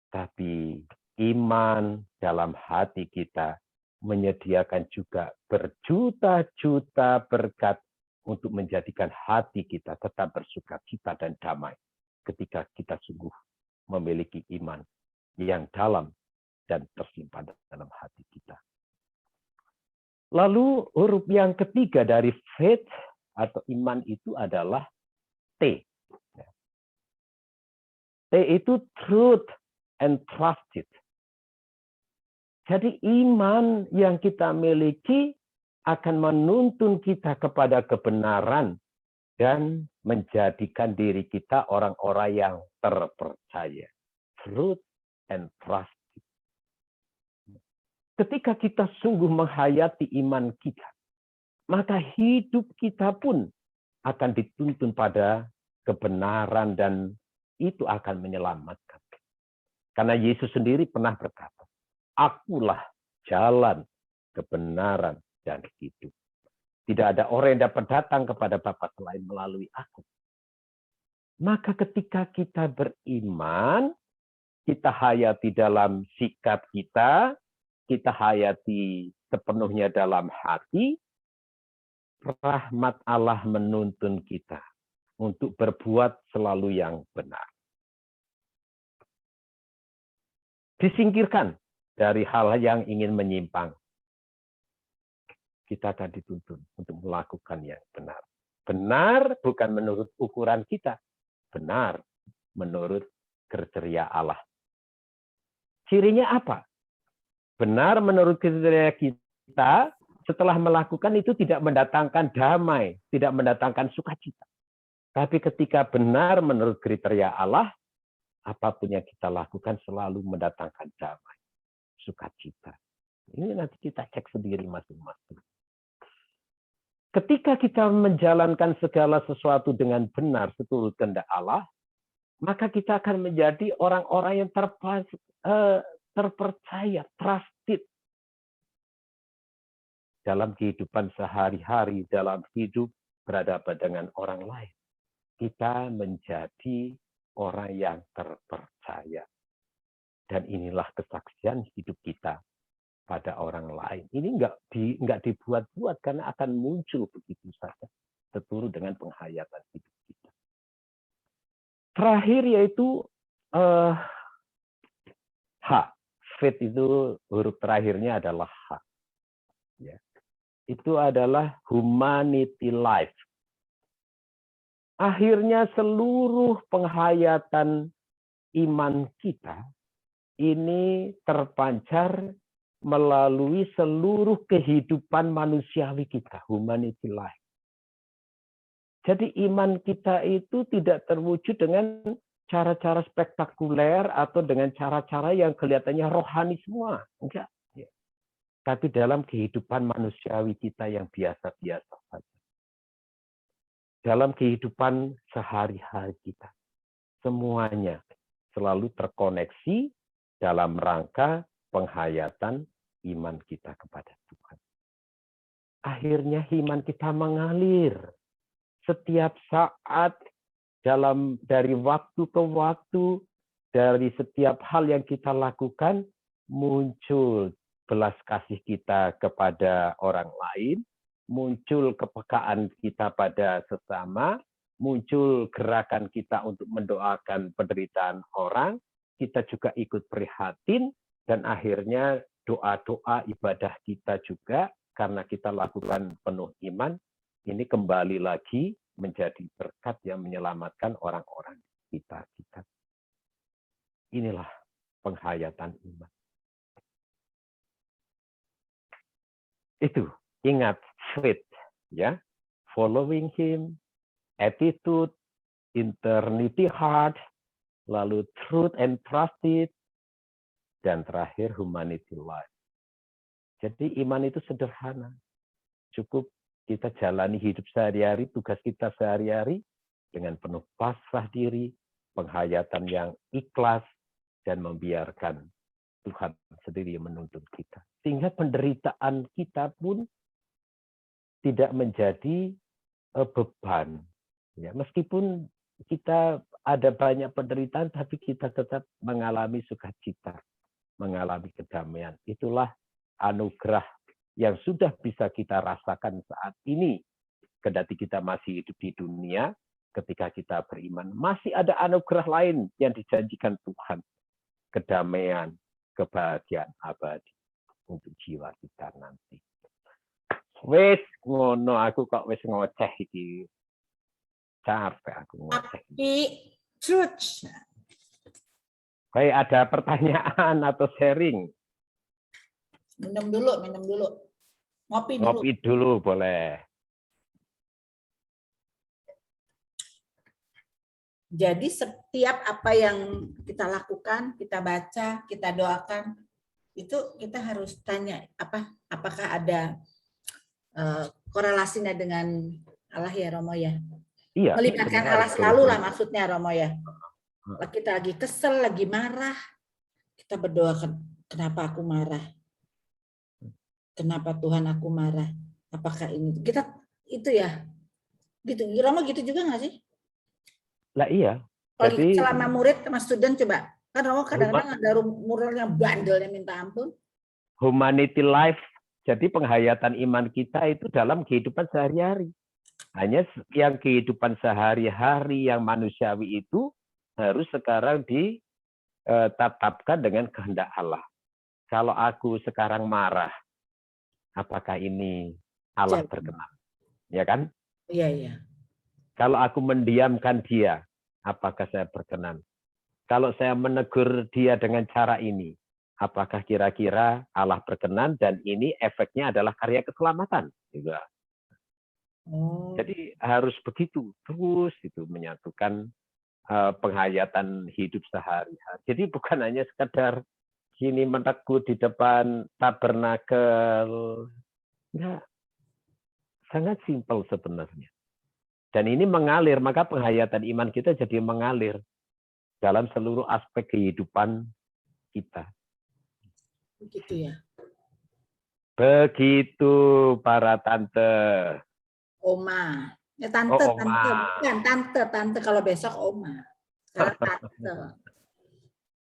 Tapi iman dalam hati kita menyediakan juga berjuta-juta berkat untuk menjadikan hati kita tetap bersukacita dan damai ketika kita sungguh memiliki iman yang dalam dan tersimpan dalam hati kita. Lalu huruf yang ketiga dari faith atau iman itu adalah T. T itu truth and trusted. Jadi iman yang kita miliki akan menuntun kita kepada kebenaran dan menjadikan diri kita orang-orang yang terpercaya. Truth and trusted. Ketika kita sungguh menghayati iman kita, maka hidup kita pun akan dituntun pada kebenaran dan itu akan menyelamatkan. Karena Yesus sendiri pernah berkata, akulah jalan, kebenaran, dan hidup. Tidak ada orang yang dapat datang kepada Bapa selain melalui aku. Maka ketika kita beriman, kita hayati dalam sikap kita hayati sepenuhnya dalam hati, rahmat Allah menuntun kita untuk berbuat selalu yang benar. Disingkirkan dari hal yang ingin menyimpang. Kita akan dituntun untuk melakukan yang benar. Benar bukan menurut ukuran kita. Benar menurut kriteria Allah. Cirinya apa? Benar menurut kriteria kita setelah melakukan itu tidak mendatangkan damai, tidak mendatangkan sukacita. Tapi ketika benar menurut kriteria Allah, apapun yang kita lakukan selalu mendatangkan damai, sukacita. Ini nanti kita cek sendiri masing-masing. Ketika kita menjalankan segala sesuatu dengan benar seturut kehendak Allah, maka kita akan menjadi orang-orang yang terpercaya, trusted dalam kehidupan sehari-hari, dalam hidup berhadapan dengan orang lain. Kita menjadi orang yang terpercaya. Dan inilah kesaksian hidup kita pada orang lain. Ini nggak dibuat-buat karena akan muncul begitu saja seturut dengan penghayatan hidup kita. Terakhir yaitu H. Faith itu huruf terakhirnya adalah H. Ya. Itu adalah humanity life. Akhirnya seluruh penghayatan iman kita ini terpancar melalui seluruh kehidupan manusiawi kita, humanity life. Jadi iman kita itu tidak terwujud dengan cara-cara spektakuler atau dengan cara-cara yang kelihatannya rohani semua. Enggak. Tapi dalam kehidupan manusiawi kita yang biasa-biasa saja. Dalam kehidupan sehari-hari kita. Semuanya selalu terkoneksi dalam rangka penghayatan iman kita kepada Tuhan. Akhirnya iman kita mengalir setiap saat dari waktu ke waktu, dari setiap hal yang kita lakukan muncul belas kasih kita kepada orang lain, muncul kepekaan kita pada sesama, muncul gerakan kita untuk mendoakan penderitaan orang, kita juga ikut prihatin, dan akhirnya doa-doa ibadah kita juga, karena kita lakukan penuh iman, ini kembali lagi menjadi berkat yang menyelamatkan orang-orang kita. Inilah penghayatan iman. Itu, ingat, faith, ya, following him, attitude, eternity heart, lalu truth and trusted, dan terakhir humanity life. Jadi iman itu sederhana. Cukup kita jalani hidup sehari-hari, tugas kita sehari-hari dengan penuh pasrah diri, penghayatan yang ikhlas, dan membiarkan Tuhan sendiri yang menuntun kita. Sehingga penderitaan kita pun tidak menjadi beban. Ya, meskipun kita ada banyak penderitaan, tapi kita tetap mengalami sukacita, mengalami kedamaian. Itulah anugerah yang sudah bisa kita rasakan saat ini. Kendati kita masih hidup di dunia, ketika kita beriman, masih ada anugerah lain yang dijanjikan Tuhan. Kedamaian, kebahagiaan abadi untuk jiwa kita nanti. Wes ngono, aku kok wes ngoceh iki. Capek aku ngoceh. Truth. Baik, ada pertanyaan atau sharing? Minum dulu. Ngopi dulu. Ngopi dulu boleh. Jadi setiap apa yang kita lakukan, kita baca, kita doakan, itu kita harus tanya apakah ada korelasinya dengan Allah ya, Romo ya. Iya. Melibatkan Allah selalu lah maksudnya, Romo ya. Kita lagi kesel, lagi marah, kita berdoa, kenapa aku marah? Kenapa Tuhan aku marah? Apakah ini? Kita itu ya. Gitu. Romo gitu juga nggak sih? Lah iya. Jadi selama murid sama student coba. Kan Romo kadang-kadang ada murid yang bandelnya minta ampun. Humanity life. Jadi penghayatan iman kita itu dalam kehidupan sehari-hari. Hanya yang kehidupan sehari-hari yang manusiawi itu harus sekarang ditetapkan dengan kehendak Allah. Kalau aku sekarang marah, apakah ini Allah berkenan? Ya kan? Iya. Kalau aku mendiamkan dia, apakah saya berkenan? Kalau saya menegur dia dengan cara ini, apakah kira-kira Allah berkenan dan ini efeknya adalah karya keselamatan juga. Oh, Jadi harus begitu terus itu menyatukan penghayatan hidup sehari-hari. Jadi bukan hanya sekedar gini meneguh di depan tabernakel. Enggak, sangat simpel sebenarnya. Dan ini mengalir, maka penghayatan iman kita jadi mengalir dalam seluruh aspek kehidupan kita. begitu ya. Begitu para tante. Oma. Ya tante, Oh, tante, Oma. bukan tante kalau besok Oma. Sekarang tante.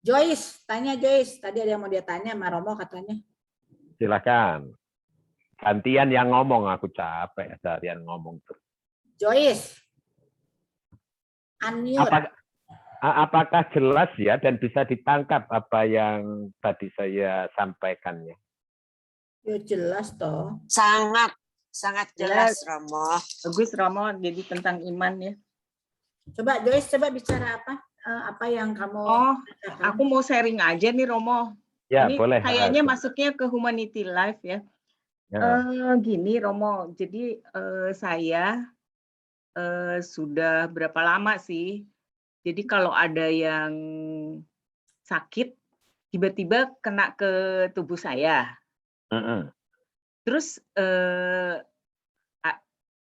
Joyce, tanya Joyce. Tadi ada yang mau dia tanya sama Romo katanya. Silakan. Gantian yang ngomong, aku capek seharian ngomong terus. Joyce. Unmute. Apakah jelas ya dan bisa ditangkap apa yang tadi saya sampaikan ya? Ya jelas toh. Sangat jelas, Romo. Bagus Romo, jadi tentang iman ya. Coba Joyce, coba bicara apa? Apa yang kamu Oh, rasakan? aku mau sharing aja nih Romo. Ya, Ini boleh. kayaknya masuknya ke Humanity Life ya. Ya. Gini Romo, jadi saya sudah berapa lama sih? Jadi kalau ada yang sakit, tiba-tiba kena ke tubuh saya. Terus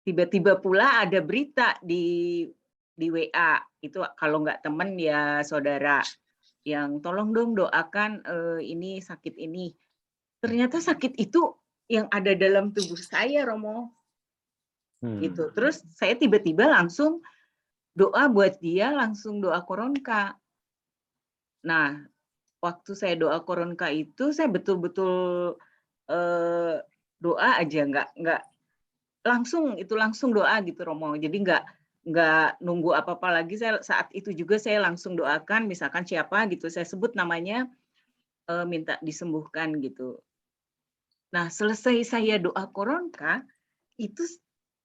tiba-tiba pula ada berita di WA, itu kalau nggak temen ya saudara, yang tolong dong doakan ini sakit ini. Ternyata sakit itu yang ada dalam tubuh saya, Romo. Gitu. Terus saya tiba-tiba langsung doa buat dia, langsung doa koronka. Nah, waktu saya doa koronka itu saya betul-betul doa aja, nggak langsung doa gitu Romo. Jadi nggak nunggu apa-apa lagi. Saya saat itu juga saya langsung doakan, misalkan siapa gitu saya sebut namanya, minta disembuhkan gitu. Nah, selesai saya doa koronka, itu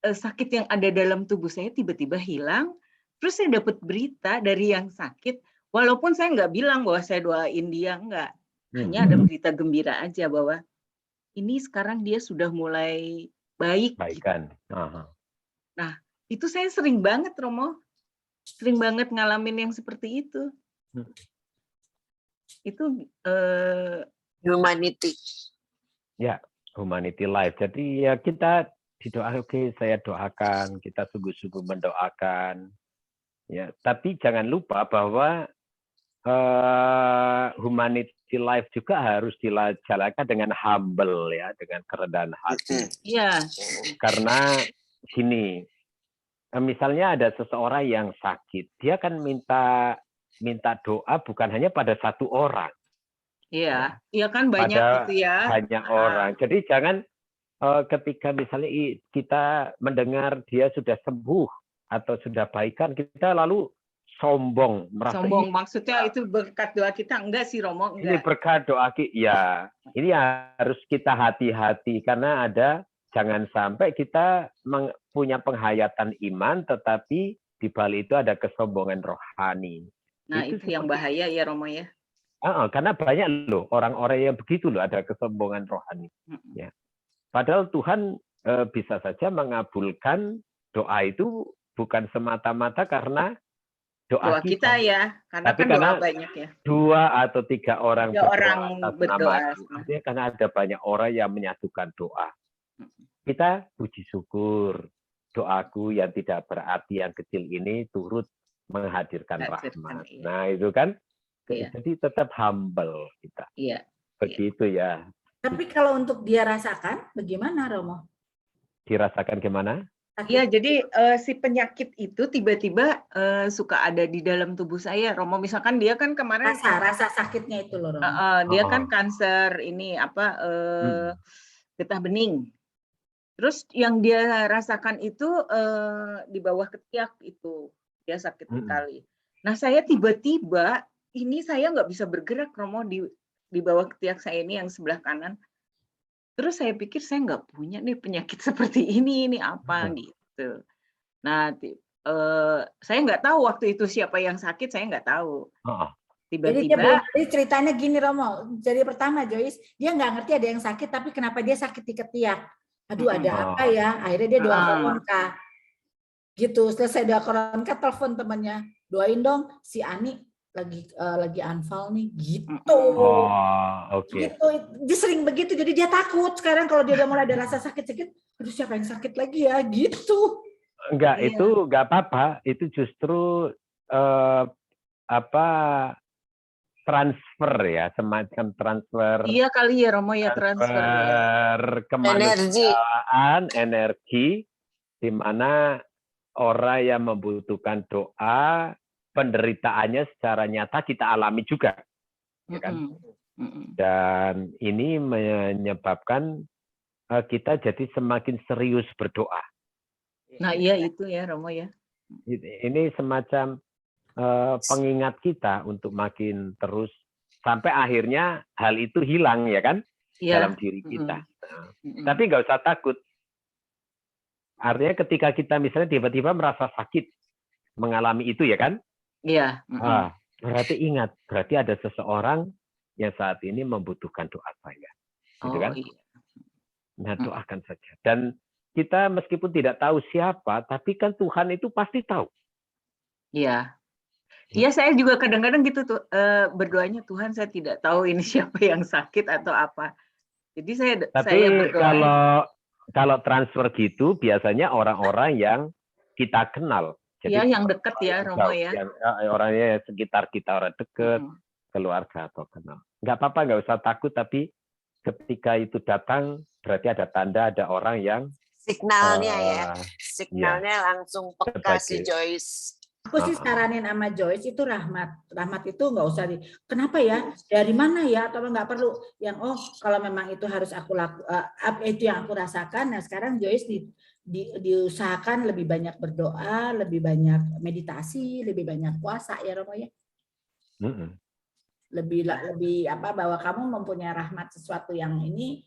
sakit yang ada dalam tubuh saya tiba-tiba hilang. Terus saya dapat berita dari yang sakit, walaupun saya nggak bilang bahwa saya doain dia, nggak. Hanya ada berita gembira aja bahwa ini sekarang dia sudah mulai baik. Baikan. Gitu. Nah, itu saya sering banget, Romo. Sering banget ngalamin yang seperti itu. Itu Humanity. Ya, Humanity Life. Jadi ya kita didoakan, oke, saya doakan, kita sungguh-sungguh mendoakan. Ya, tapi jangan lupa bahwa Humanity Life juga harus dijalankan dengan humble ya, dengan kerendahan hati. Iya. Karena gini, misalnya ada seseorang yang sakit, dia kan minta doa bukan hanya pada satu orang. Iya, iya kan banyak pada gitu ya. Banyak orang. Jadi jangan ketika misalnya kita mendengar dia sudah sembuh atau sudah baikan, kita lalu sombong, merasa sombong maksudnya itu berkat doa kita, enggak sih Romo, enggak. Ini berkat doa kita, ya. Ini harus kita hati-hati karena jangan sampai kita punya penghayatan iman, tetapi di balik itu ada kesombongan rohani. Nah itu yang bahaya ya Romo ya. Karena banyak loh orang-orang yang begitu loh, ada kesombongan rohani. Ya. Padahal Tuhan bisa saja mengabulkan doa itu bukan semata-mata karena doa kita ya, karena tapi kan karena doa banyak ya. 2 atau 3 orang berdoa. Artinya karena ada banyak orang yang menyatukan doa. Kita puji syukur doaku yang tidak berarti yang kecil ini turut menghadirkan rahmat. Iya. Nah itu kan, iya. Jadi tetap humble kita. Iya. Begitu ya. Tapi kalau untuk dia rasakan, bagaimana Romo? Dirasakan gimana? Iya, jadi si penyakit itu tiba-tiba suka ada di dalam tubuh saya, Romo. Misalkan dia kan kemarin rasa sakitnya itu loh, Romo. Dia kan kanker ini getah bening. Terus yang dia rasakan itu di bawah ketiak itu dia sakit sekali. Nah saya tiba-tiba ini saya nggak bisa bergerak, Romo, di bawah ketiak saya ini yang sebelah kanan. Terus saya pikir saya nggak punya nih penyakit seperti ini apa gitu. Nah, saya nggak tahu waktu itu siapa yang sakit, saya nggak tahu. Jadi tiba-tiba jadi ceritanya gini Romo. Jadi pertama Joyce, dia nggak ngerti ada yang sakit, tapi kenapa dia sakit di ketiak? Aduh ada apa ya? Akhirnya dia doa koronka. Gitu. Selesai doa koronka, telepon temannya, doain dong si Ani lagi anfal nih. Gitu. Oh, oke. Gitu. Dia sering begitu. Jadi dia takut sekarang kalau dia udah mulai ada rasa sakit-sakit. Aduh siapa yang sakit lagi ya? Gitu. Enggak, Iya. itu enggak apa-apa. Itu justru transfer ya, semacam transfer iya kali ya Romo ya, transfer ya. kemanusiaan, energi, di mana orang yang membutuhkan doa, penderitaannya secara nyata kita alami juga. Ya kan? Dan ini menyebabkan kita jadi semakin serius berdoa. Nah iya itu ya Romo ya. Ini semacam pengingat kita untuk makin terus sampai akhirnya hal itu hilang ya kan dalam diri kita. Tapi nggak usah takut. Artinya ketika kita misalnya tiba-tiba merasa sakit mengalami itu ya kan? Iya. Berarti ingat, berarti ada seseorang yang saat ini membutuhkan doa saya. Gitu kan? Iya. Nah, doakan saja. Dan kita meskipun tidak tahu siapa, tapi kan Tuhan itu pasti tahu. Iya. Iya, saya juga kadang-kadang gitu tuh berdoanya, Tuhan saya tidak tahu ini siapa yang sakit atau apa. Jadi saya Tapi berdoa. kalau transfer gitu biasanya orang-orang yang kita kenal. Iya, yang dekat ya Romo ya. Orangnya sekitar kita, orang dekat, keluarga atau kenal. Nggak apa-apa, nggak usah takut. Tapi ketika itu datang berarti ada tanda ada orang yang Signalnya langsung peka si sebagai- Joyce. Aku sih saranin sama Joyce itu rahmat. Rahmat itu nggak usah kenapa ya? Dari mana ya? Atau nggak perlu yang kalau memang itu harus aku itu yang aku rasakan. Nah sekarang Joyce diusahakan lebih banyak berdoa, lebih banyak meditasi, lebih banyak puasa ya Romo ya. Lebih bahwa kamu mempunyai rahmat sesuatu yang ini.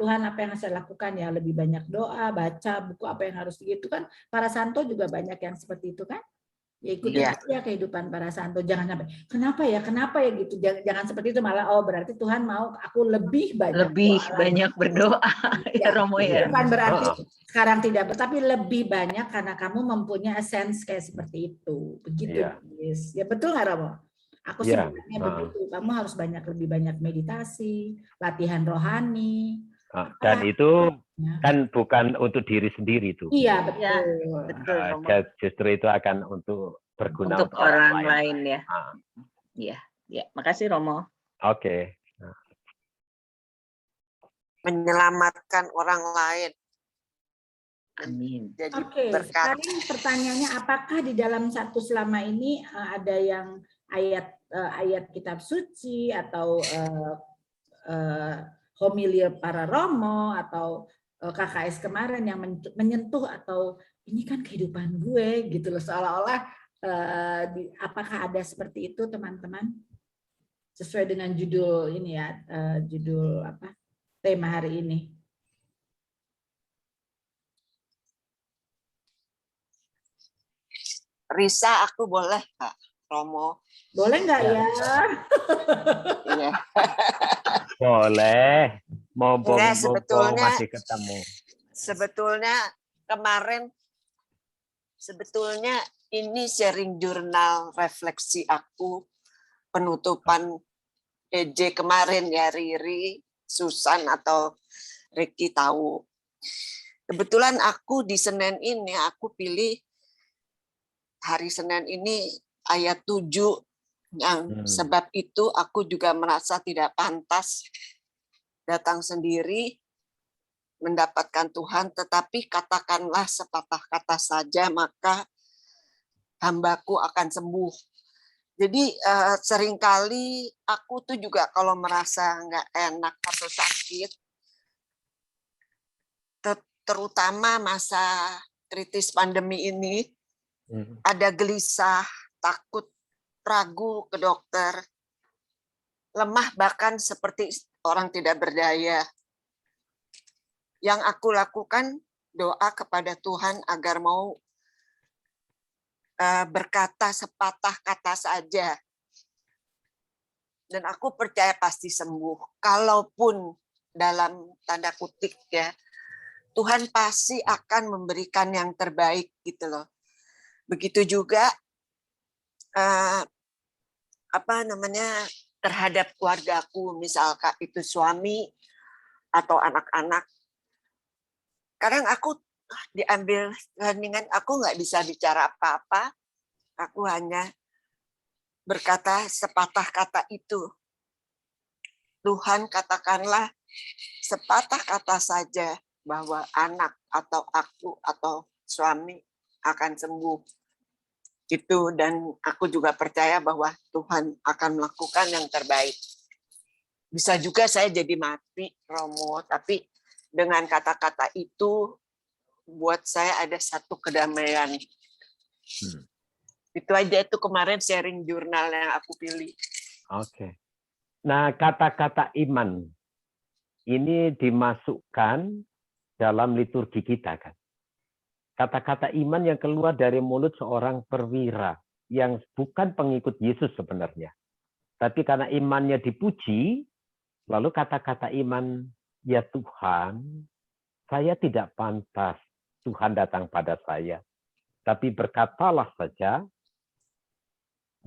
Tuhan apa yang saya lakukan ya, lebih banyak doa, baca buku apa yang harus gitu kan. Para santo juga banyak yang seperti itu kan. Ya ikuti aja kehidupan para santo, jangan sampai kenapa ya gitu. Jangan seperti itu, malah berarti Tuhan mau aku lebih banyak berdoa ya Romo ya. Bukan berarti sekarang tidak, tapi lebih banyak karena kamu mempunyai sense kayak seperti itu. Begitu. Yes. Ya betul nggak Romo? Aku sih bilangnya begitu. Kamu harus lebih banyak meditasi, latihan rohani. Dan itu kan bukan untuk diri sendiri tuh. Iya betul. Justru itu akan untuk berguna untuk orang lain ya. Iya, makasih Romo. Oke. Menyelamatkan orang lain. Amin. Oke. Sekarang pertanyaannya, apakah di dalam satu selama ini ada yang ayat kitab suci atau homilia para Romo atau KKS kemarin yang menyentuh atau ini kan kehidupan gue gitu loh, seolah-olah apakah ada seperti itu teman-teman sesuai dengan judul ini ya, judul tema hari ini. Risa, aku boleh Kak Romo? Boleh nggak ya? Iya. Boleh. Sebetulnya masih ketemu. Sebetulnya kemarin ini sharing jurnal refleksi aku penutupan EJ kemarin ya, Riri, Susan atau Ricky tahu. Kebetulan aku di Senin ini aku pilih hari Senin ini ayat 7 yang sebab itu aku juga merasa tidak pantas datang sendiri mendapatkan Tuhan, tetapi katakanlah sepatah kata saja maka hambaku akan sembuh. Jadi seringkali aku tuh juga kalau merasa nggak enak atau sakit, terutama masa kritis pandemi ini, ada gelisah, takut, ragu ke dokter, lemah bahkan seperti orang tidak berdaya. Yang aku lakukan doa kepada Tuhan agar mau berkata sepatah kata saja. Dan aku percaya pasti sembuh. Kalaupun dalam tanda kutip ya, Tuhan pasti akan memberikan yang terbaik gitu loh. Begitu juga terhadap keluargaku, misalkan itu suami atau anak-anak. Kadang aku diambil heningan, aku nggak bisa bicara apa-apa. Aku hanya berkata sepatah kata itu. Tuhan, katakanlah sepatah kata saja bahwa anak atau aku atau suami akan sembuh. Itu, dan aku juga percaya bahwa Tuhan akan melakukan yang terbaik. Bisa juga saya jadi mati, Romo, tapi dengan kata-kata itu buat saya ada satu kedamaian. Itu aja, itu kemarin sharing jurnal yang aku pilih. Oke. Nah, kata-kata iman ini dimasukkan dalam liturgi kita kan. Kata-kata iman yang keluar dari mulut seorang perwira yang bukan pengikut Yesus sebenarnya. Tapi karena imannya dipuji, lalu kata-kata iman, ya Tuhan, saya tidak pantas Tuhan datang pada saya. Tapi berkatalah saja,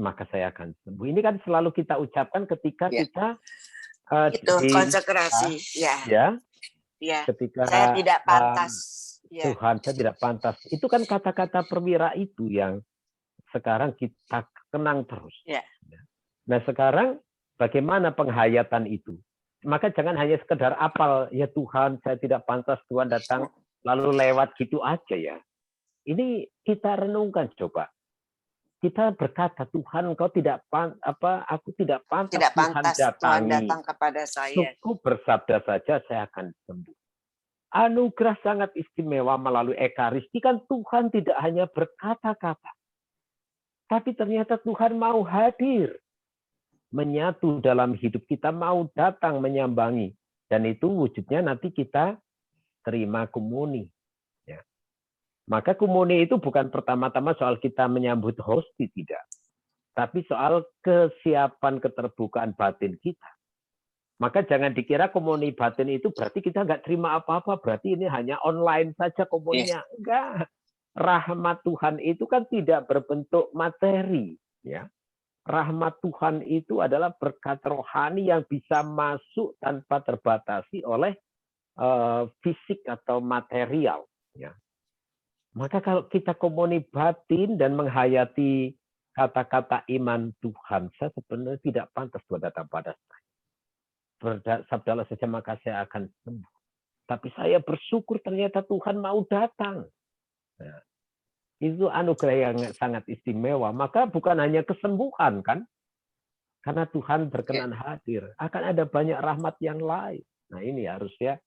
maka saya akan sembuh. Ini kan selalu kita ucapkan ketika kita itu konsekrasi, ya. Ketika saya tidak pantas. Tuhan, saya tidak pantas. Itu kan kata-kata perwira itu yang sekarang kita kenang terus. Nah, sekarang bagaimana penghayatan itu? Maka jangan hanya sekedar apal, ya Tuhan, saya tidak pantas Tuhan datang, lalu lewat gitu aja ya. Ini kita renungkan coba. Kita berkata, Tuhan, engkau tidak aku tidak pantas, Tuhan datang kepada saya. Cukup bersabda saja, saya akan sembuh. Anugerah sangat istimewa melalui Ekaristi kan Tuhan tidak hanya berkata-kata, tapi ternyata Tuhan mau hadir, menyatu dalam hidup kita, mau datang menyambangi, dan itu wujudnya nanti kita terima komuni. Ya. Maka komuni itu bukan pertama-tama soal kita menyambut hosti, tidak, tapi soal kesiapan keterbukaan batin kita. Maka jangan dikira komuni batin itu berarti kita nggak terima apa-apa, berarti ini hanya online saja komuninya. Enggak. Rahmat Tuhan itu kan tidak berbentuk materi. Ya. Rahmat Tuhan itu adalah berkat rohani yang bisa masuk tanpa terbatasi oleh fisik atau material. Ya. Maka kalau kita komuni batin dan menghayati kata-kata iman Tuhan, saya sebenarnya tidak pantas Tuhan datang pada saya. Bersabdalah saja maka saya akan sembuh. Tapi saya bersyukur ternyata Tuhan mau datang. Nah, itu anugerah yang sangat istimewa. Maka bukan hanya kesembuhan kan, karena Tuhan berkenan hadir. Akan ada banyak rahmat yang lain. Nah ini harusnya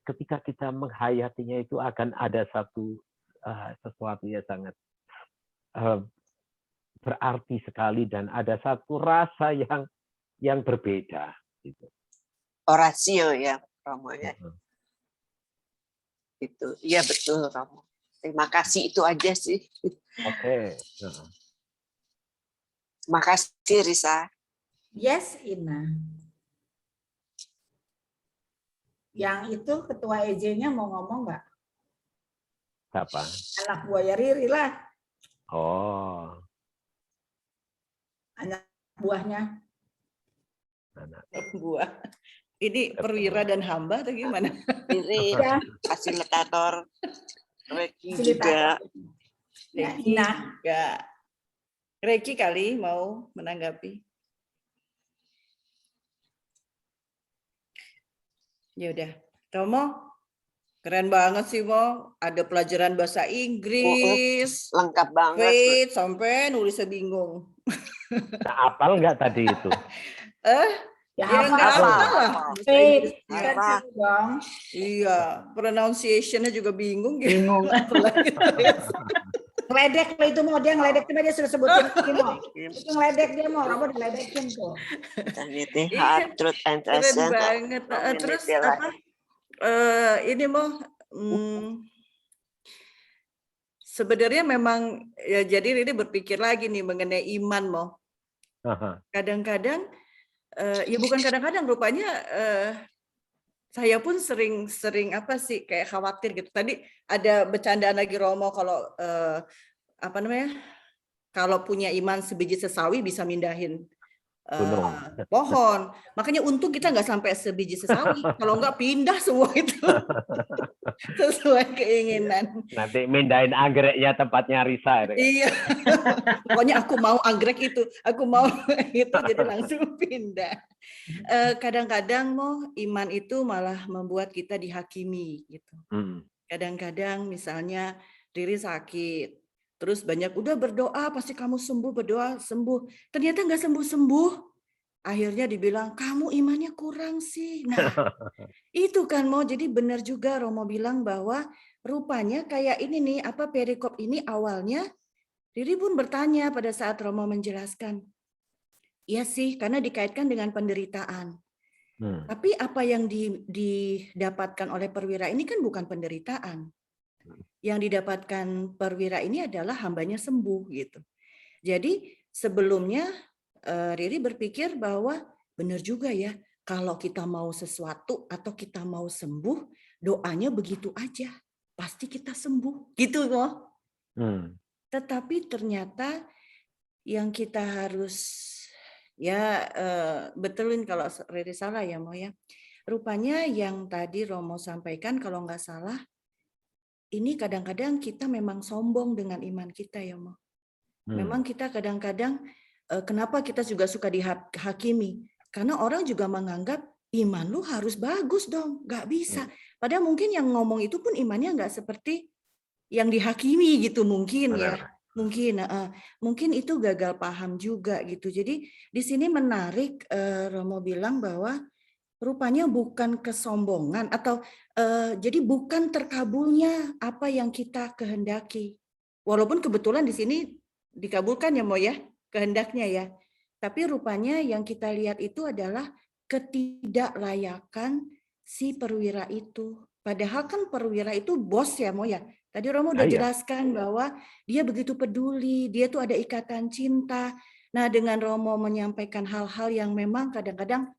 ketika kita menghayatinya itu akan ada sesuatu yang sangat berarti sekali dan ada satu rasa yang berbeda. Gitu. Orasio ya, Romo ya. Itu, iya betul Romo. Terima kasih, itu aja sih. Oke. Terima kasih Risa. Yes, Ina. Yang itu ketua EJ-nya mau ngomong nggak? Siapa? Anak buahnya Riri lah. Oh. Anak buahnya. Anak buah. Ini perwira dan hamba atau gimana? Riri, fasilitator. Reki juga. Reki juga. Reki kali mau menanggapi. Ya udah, Romo, keren banget sih Mo. Ada pelajaran bahasa Inggris, lengkap banget. Faith, sampai nulisnya bingung. Nah, apal nggak tadi itu? Ya nggak hafal lah. Faith, dong. Iya, pronunciation-nya juga bingung. Bingung. Ngeledek lah itu mau, dia ngeledek, cuma dia sudah sebutin Mo. Itu ngeledek dia mau, Romo diledekin tuh. Heart, truth, and Keren banget. Terus apa? Ini mau sebenarnya memang ya, jadi Riri berpikir lagi nih mengenai iman, Mo. Kadang-kadang ya bukan kadang-kadang, rupanya saya pun sering apa sih kayak khawatir gitu. Tadi ada bercandaan lagi Romo kalau apa namanya? Kalau punya iman sebiji sesawi bisa mindahin Gunung. pohon. Makanya untung kita nggak sampai sebiji sesawi. Kalau nggak pindah semua itu sesuai keinginan. Nanti mindahin anggreknya tempatnya Risa. Iya. Pokoknya aku mau anggrek itu, aku mau itu, jadi langsung pindah. Kadang-kadang Mo, iman itu malah membuat kita dihakimi gitu. Kadang-kadang misalnya Riri sakit, terus banyak udah berdoa pasti kamu sembuh, berdoa sembuh, ternyata nggak sembuh-sembuh. Akhirnya dibilang kamu imannya kurang sih. Nah itu kan Mo, jadi benar juga Romo bilang bahwa rupanya kayak ini nih, apa perikop ini awalnya Riri pun bertanya pada saat Romo menjelaskan. Iya sih, karena dikaitkan dengan penderitaan. Tapi apa yang didapatkan oleh perwira ini kan bukan penderitaan. Yang didapatkan perwira ini adalah hambanya sembuh gitu. Jadi sebelumnya Riri berpikir bahwa benar juga ya, kalau kita mau sesuatu atau kita mau sembuh, doanya begitu aja, pasti kita sembuh, gitu loh. Tetapi ternyata yang kita harus ya betulin kalau Riri salah ya Mo ya. Rupanya yang tadi Romo sampaikan kalau nggak salah, ini kadang-kadang kita memang sombong dengan iman kita ya Mo. Memang kita kadang-kadang kenapa kita juga suka dihakimi? Karena orang juga menganggap iman lu harus bagus dong, nggak bisa. Padahal mungkin yang ngomong itu pun imannya nggak seperti yang dihakimi gitu mungkin ya. Mungkin itu gagal paham juga gitu. Jadi di sini menarik Romo bilang bahwa rupanya bukan kesombongan atau jadi bukan terkabulnya apa yang kita kehendaki. Walaupun kebetulan di sini dikabulkan ya Mo ya, kehendaknya ya. Tapi rupanya yang kita lihat itu adalah ketidaklayakan si perwira itu. Padahal kan perwira itu bos ya Mo ya. Tadi Romo udah jelaskan bahwa dia begitu peduli, dia tuh ada ikatan cinta. Nah, dengan Romo menyampaikan hal-hal yang memang kadang-kadang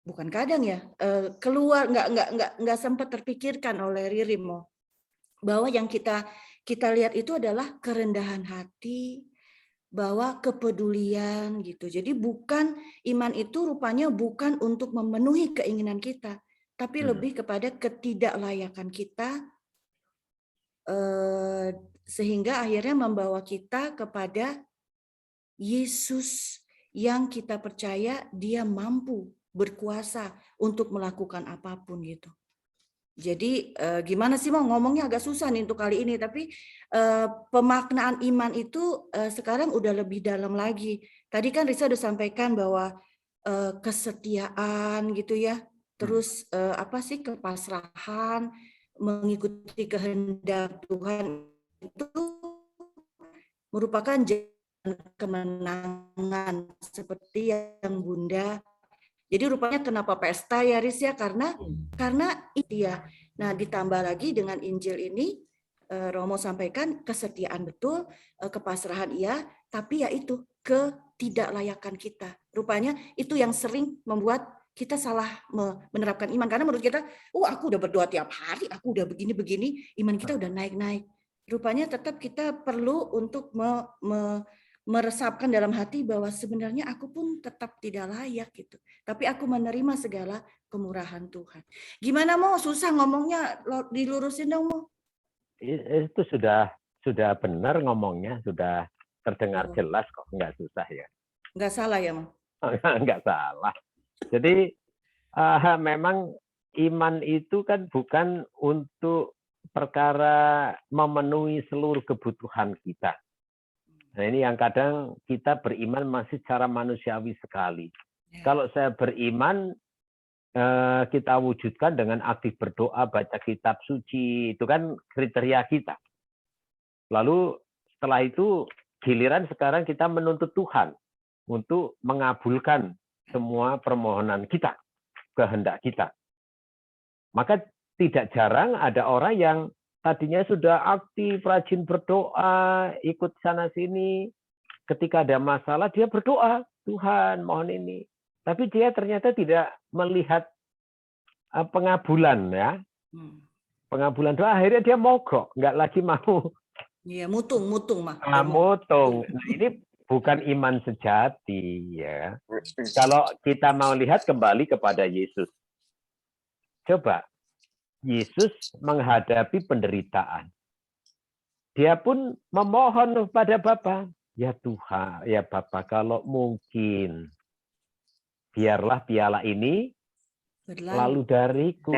bukan kadang ya, keluar nggak sempat terpikirkan oleh Riri Mo. Bahwa yang kita lihat itu adalah kerendahan hati, bahwa kepedulian gitu. Jadi bukan iman itu rupanya bukan untuk memenuhi keinginan kita, tapi lebih kepada ketidaklayakan kita sehingga akhirnya membawa kita kepada Yesus yang kita percaya dia mampu berkuasa untuk melakukan apapun gitu. Jadi gimana sih mau ngomongnya agak susah nih untuk kali ini, tapi pemaknaan iman itu sekarang udah lebih dalam lagi. Tadi kan Risa udah sampaikan bahwa kesetiaan gitu ya, terus apa sih kepasrahan, mengikuti kehendak Tuhan itu merupakan jalan kemenangan seperti yang Bunda. Jadi rupanya kenapa pesta ya Riz ya, karena dia. Nah ditambah lagi dengan Injil ini Romo sampaikan kesetiaan betul, kepasrahan iya, tapi ya itu ketidaklayakan kita. Rupanya itu yang sering membuat kita salah menerapkan iman, karena menurut kita, aku udah berdoa tiap hari, aku udah begini-begini, iman kita udah naik-naik. Rupanya tetap kita perlu untuk meresapkan dalam hati bahwa sebenarnya aku pun tetap tidak layak gitu. Tapi aku menerima segala kemurahan Tuhan. Gimana Mo? Susah ngomongnya, dilurusin dong Mo. Itu sudah benar ngomongnya, sudah terdengar jelas kok, nggak susah ya. Nggak salah ya Mo? Nggak salah. Jadi memang iman itu kan bukan untuk perkara memenuhi seluruh kebutuhan kita. Nah ini yang kadang kita beriman masih secara manusiawi sekali. Kalau saya beriman, kita wujudkan dengan aktif berdoa, baca kitab suci, itu kan kriteria kita. Lalu setelah itu giliran sekarang kita menuntut Tuhan untuk mengabulkan semua permohonan kita, kehendak kita. Maka tidak jarang ada orang yang tadinya sudah aktif, rajin berdoa, ikut sana sini. Ketika ada masalah dia berdoa, Tuhan mohon ini. Tapi dia ternyata tidak melihat pengabulan ya. Pengabulan doa, akhirnya dia mogok, nggak lagi mau. Iya, mutung mah. Mutung. Nah, ini bukan iman sejati ya. Kalau kita mau lihat kembali kepada Yesus. Coba, Yesus menghadapi penderitaan. Dia pun memohon kepada Bapa, ya Tuhan, ya Bapa, kalau mungkin biarlah piala ini lalu dariku.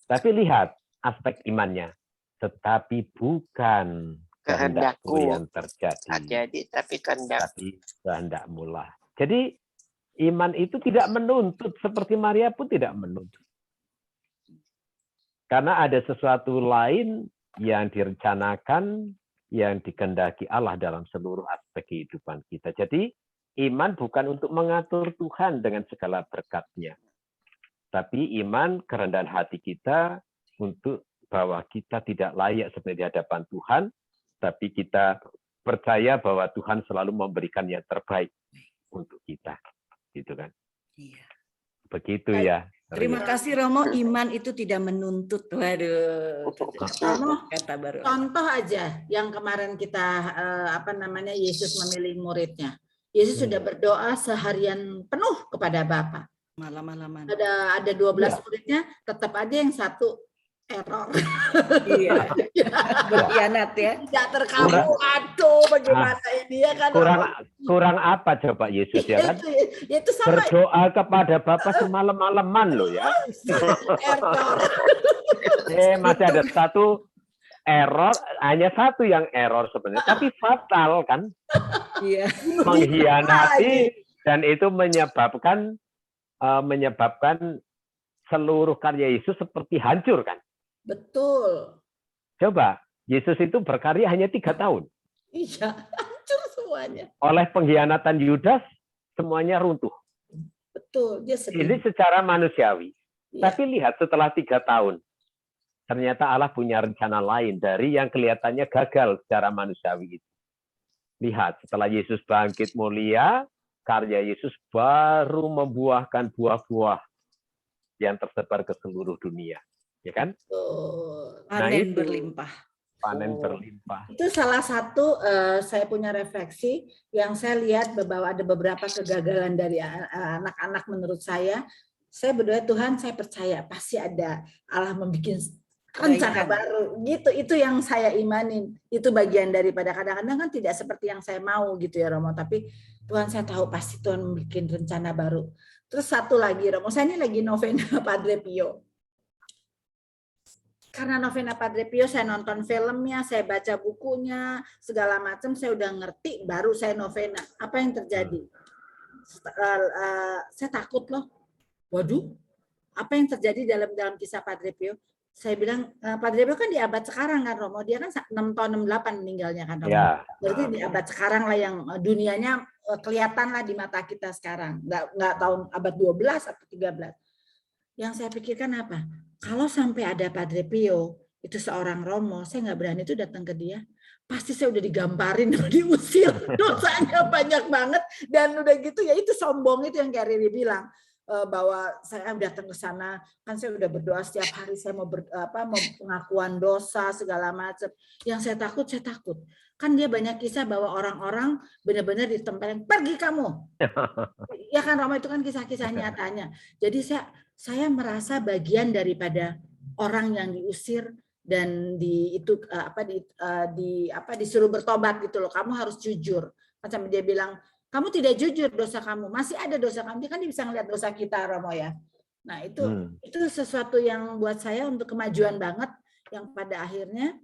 Tapi lihat aspek imannya. Tetapi bukan kehendakku yang terjadi. Tapi kehendakmu lah. Jadi iman itu tidak menuntut, seperti Maria pun tidak menuntut. Karena ada sesuatu lain yang direncanakan, yang dikehendaki Allah dalam seluruh aspek kehidupan kita. Jadi iman bukan untuk mengatur Tuhan dengan segala berkat-Nya. Tapi iman kerendahan hati kita untuk bahwa kita tidak layak sebenarnya di hadapan Tuhan, tapi kita percaya bahwa Tuhan selalu memberikan yang terbaik untuk kita, gitu kan? Iya. Begitu ya. Terima kasih Romo, iman itu tidak menuntut. Waduh. Romo, Kata baru. contoh aja yang kemarin kita Yesus memilih muridnya. Yesus sudah berdoa seharian penuh kepada Bapa. Malam-malaman. Ada 12 muridnya, tetap ada yang satu error. Iya. Berkhianat ya. Tidak terkabul. Aduh, bagaimana ini ya kan? Kurang apa coba Yesus ya kan? Itu sama Berdoa kepada Bapa semalam-malaman loh ya. error. Masih ada satu error, hanya satu yang error sebenarnya, tapi fatal kan? Iya. Mengkhianati, dan itu menyebabkan seluruh karya Yesus seperti hancur kan? Betul. Coba, Yesus itu berkarya hanya 3 tahun. Iya, hancur semuanya. Oleh pengkhianatan Yudas, semuanya runtuh. Betul, dia sedih. Ini secara manusiawi. Iya. Tapi lihat setelah 3 tahun, ternyata Allah punya rencana lain dari yang kelihatannya gagal secara manusiawi itu. Lihat, setelah Yesus bangkit mulia, karya Yesus baru membuahkan buah-buah yang tersebar ke seluruh dunia, ya kan? Panen berlimpah. Panen berlimpah. Itu salah satu saya punya refleksi yang saya lihat bahwa ada beberapa kegagalan dari anak-anak menurut saya. Saya berdoa, Tuhan, saya percaya pasti ada Allah membuat rencana baru. Gitu, itu yang saya imanin. Itu bagian daripada kadang-kadang kan tidak seperti yang saya mau gitu ya Romo, tapi Tuhan saya tahu pasti Tuhan membuat rencana baru. Terus satu lagi Romo, saya ini lagi novena Padre Pio. Karena novena Padre Pio saya nonton filmnya, saya baca bukunya, segala macam saya udah ngerti, baru saya novena. Apa yang terjadi? Saya takut loh. Waduh, apa yang terjadi dalam kisah Padre Pio? Saya bilang, Padre Pio kan di abad sekarang kan Romo, dia kan 6 tahun 68 meninggalnya kan Romo. Ya. Berarti di abad sekarang lah yang dunianya kelihatan lah di mata kita sekarang. Nggak tahun abad 12 atau 13. Yang saya pikirkan apa? Kalau sampai ada Padre Pio, itu seorang Romo, saya nggak berani itu datang ke dia. Pasti saya udah digamparin, diusir. Dosanya banyak banget. Dan udah gitu ya itu sombong itu yang kayak Riri bilang. Bahwa saya datang ke sana, kan saya udah berdoa setiap hari, saya mau pengakuan dosa segala macam. Yang saya takut kan dia banyak kisah bahwa orang-orang benar-benar ditempelin, pergi kamu ya kan Romo, itu kan kisah-kisah nyatanya. Jadi saya merasa bagian daripada orang yang diusir dan disuruh bertobat gitu loh. Kamu harus jujur. Macam dia bilang, kamu tidak jujur dosa kamu, masih ada dosa kamu. Dia kan bisa ngeliat dosa kita, Romo ya. Nah itu sesuatu yang buat saya untuk kemajuan banget, yang pada akhirnya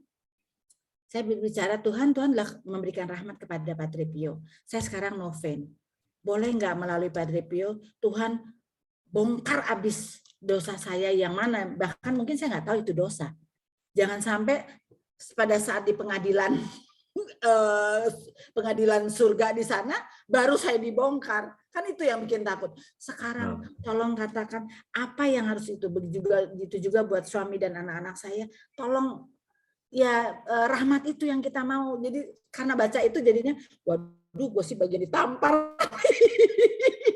saya berbicara Tuhan telah memberikan rahmat kepada Padre Pio. Saya sekarang noven. Boleh nggak melalui Padre Pio, Tuhan bongkar abis dosa saya yang mana, bahkan mungkin saya nggak tahu itu dosa. Jangan sampai pada saat di pengadilan pengadilan surga di sana, baru saya dibongkar. Kan itu yang bikin takut. Sekarang tolong katakan apa yang harus itu. Begitu juga buat suami dan anak-anak saya. Tolong ya rahmat itu yang kita mau. Jadi karena baca itu jadinya, waduh gue sih bagian ditampar.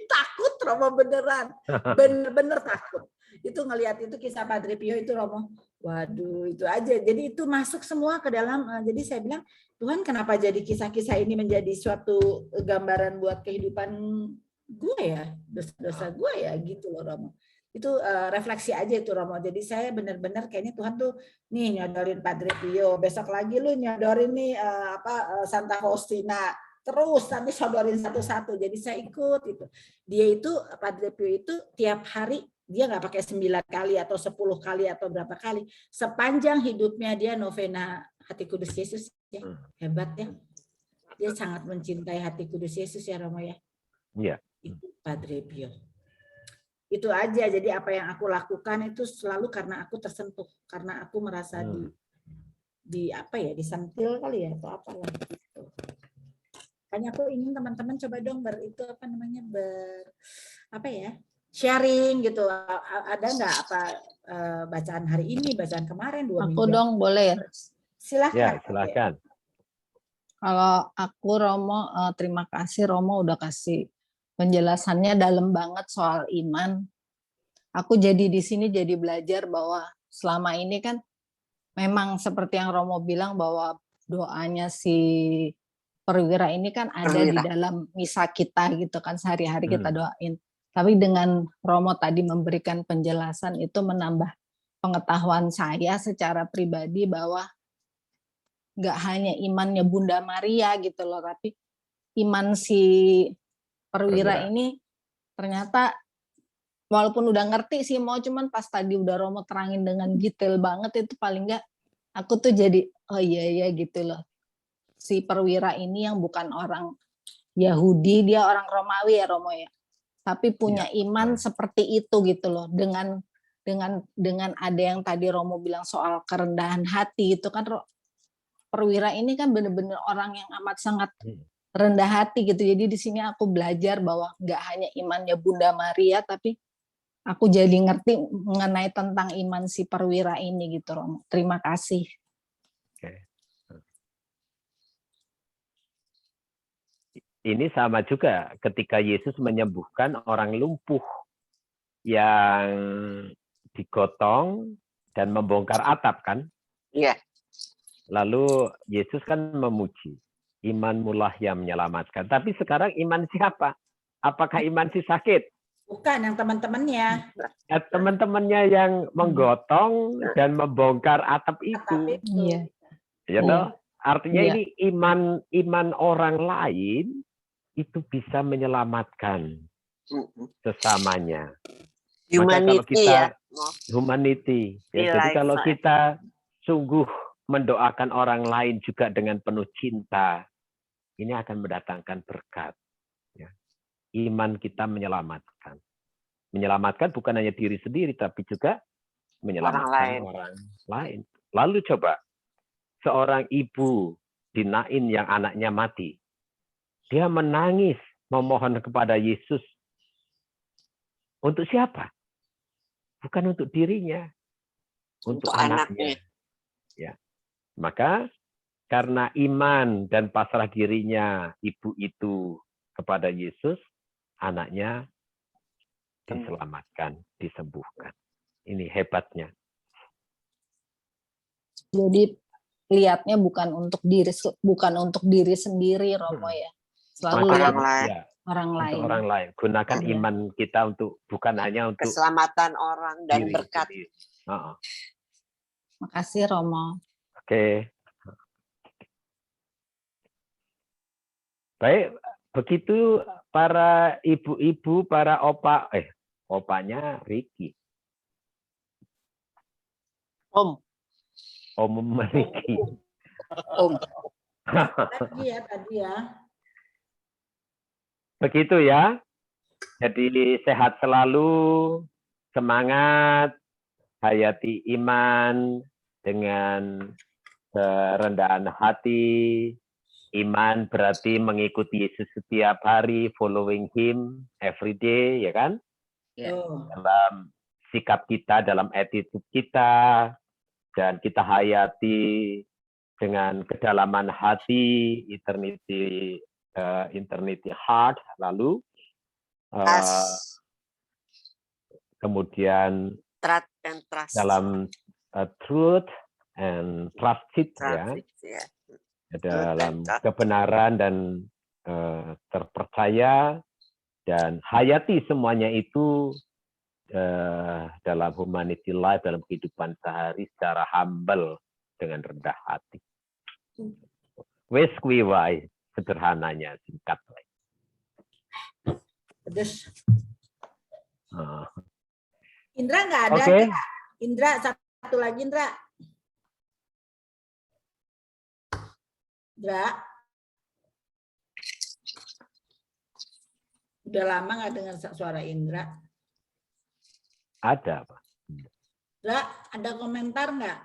Takut Romo beneran. Bener-bener takut. Itu ngelihat itu kisah Padre Pio itu Romo. Waduh itu aja. Jadi itu masuk semua ke dalam. Jadi saya bilang, Tuhan kenapa jadi kisah-kisah ini menjadi suatu gambaran buat kehidupan gue ya, dosa-dosa gue ya gitu loh Romo. Itu refleksi aja itu Romo. Jadi saya benar-benar kayaknya Tuhan tuh nih nyodorin Padre Pio, besok lagi lu nyodorin nih Santa Faustina, terus nanti sodorin satu-satu. Jadi saya ikut itu. Dia itu Padre Pio itu tiap hari dia nggak pakai 9 kali atau 10 kali atau berapa kali. Sepanjang hidupnya dia novena Hati Kudus Yesus ya. Hebat ya. Dia sangat mencintai Hati Kudus Yesus ya Romo ya. Iya. Itu Padre Pio. Itu aja. Jadi apa yang aku lakukan itu selalu karena aku tersentuh, karena aku merasa di apa ya, disentil kali ya atau apa lah gitu. Makanya aku ingin teman-teman coba dong sharing gitu. Ada nggak apa bacaan hari ini, bacaan kemarin, 2 minggu? Aku dong boleh ya? Silahkan. Ya, silakan. Kalau aku Romo, terima kasih Romo udah kasih penjelasannya dalam banget soal iman. Aku jadi di sini jadi belajar bahwa selama ini kan memang seperti yang Romo bilang bahwa doanya si perwira ini kan ada di dalam misa kita gitu kan, sehari-hari kita doain. Tapi dengan Romo tadi memberikan penjelasan itu menambah pengetahuan saya secara pribadi bahwa nggak hanya imannya Bunda Maria gitu loh, tapi iman si perwira ini ternyata walaupun udah ngerti sih mau, cuman pas tadi udah Romo terangin dengan detail banget itu paling nggak aku tuh jadi oh iya gitu loh. Si perwira ini yang bukan orang Yahudi, dia orang Romawi ya Romo ya. Tapi punya iman seperti itu gitu loh, dengan ada yang tadi Romo bilang soal kerendahan hati itu kan, perwira ini kan benar-benar orang yang amat sangat rendah hati gitu. Jadi di sini aku belajar bahwa nggak hanya imannya Bunda Maria, tapi aku jadi ngerti mengenai tentang iman si perwira ini gitu Romo. Terima kasih. Ini sama juga ketika Yesus menyembuhkan orang lumpuh yang digotong dan membongkar atap kan? Iya. Lalu Yesus kan memuji, imanmulah yang menyelamatkan. Tapi sekarang iman siapa? Apakah iman si sakit? Bukan, yang teman-temannya. Teman-temannya yang menggotong dan membongkar atap itu. Iya. Ya toh? Artinya ini iman orang lain itu bisa menyelamatkan sesamanya. Humanity ya. Humanity. Ya, jadi kalau kita sungguh mendoakan orang lain juga dengan penuh cinta, ini akan mendatangkan berkat. Ya. Iman kita menyelamatkan. Menyelamatkan bukan hanya diri sendiri, tapi juga menyelamatkan orang lain. Lalu coba, seorang ibu di Nain yang anaknya mati, dia menangis memohon kepada Yesus. Untuk siapa? Bukan untuk dirinya, untuk anaknya. Ya. Maka karena iman dan pasrah dirinya ibu itu kepada Yesus, anaknya diselamatkan, disembuhkan. Ini hebatnya. Jadi lihatnya bukan untuk diri sendiri Romo ya. Selalu lihat orang lain. Untuk orang lain. Gunakan iman kita untuk bukan hanya untuk keselamatan orang dan berkat. Makasih Romo. Oke. Baik, begitu para ibu-ibu, para opanya Ricky. Om Ricky. Tadi ya. Begitu ya. Jadi sehat selalu, semangat, hayati iman dengan kerendahan hati, Iman berarti mengikuti Yesus setiap hari, following Him every day, ya kan? Ya. Oh. Dalam sikap kita, dalam attitude kita, dan kita hayati dengan kedalaman hati, eternity heart, lalu kemudian dalam truth and trusted, ya. Dalam kebenaran dan terpercaya, dan hayati semuanya itu dalam humanity life, dalam kehidupan sehari secara humble, dengan rendah hati. Wes kuiwai, sederhananya, singkat. Pedes. Indra nggak ada. Oke. Indra, satu lagi Indra. Indra. Udah lama nggak dengar suara Indra. Ada, Pak. Indra, ada komentar nggak?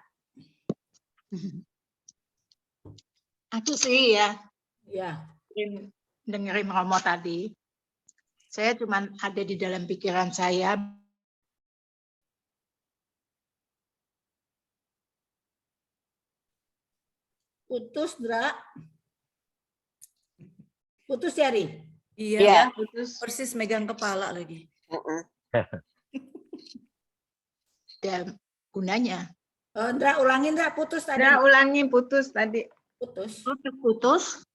Aku sih ya, Ya. dengerin Romo tadi. Saya cuma ada di dalam pikiran saya. Putus, Indra. Putus ya, Ri? Iya, Iya. putus. Persis megang kepala lagi. Dan gunanya. Oh, Indra, ulangin Indra, putus tadi. Nah, ulangi putus tadi. Putus. Putus.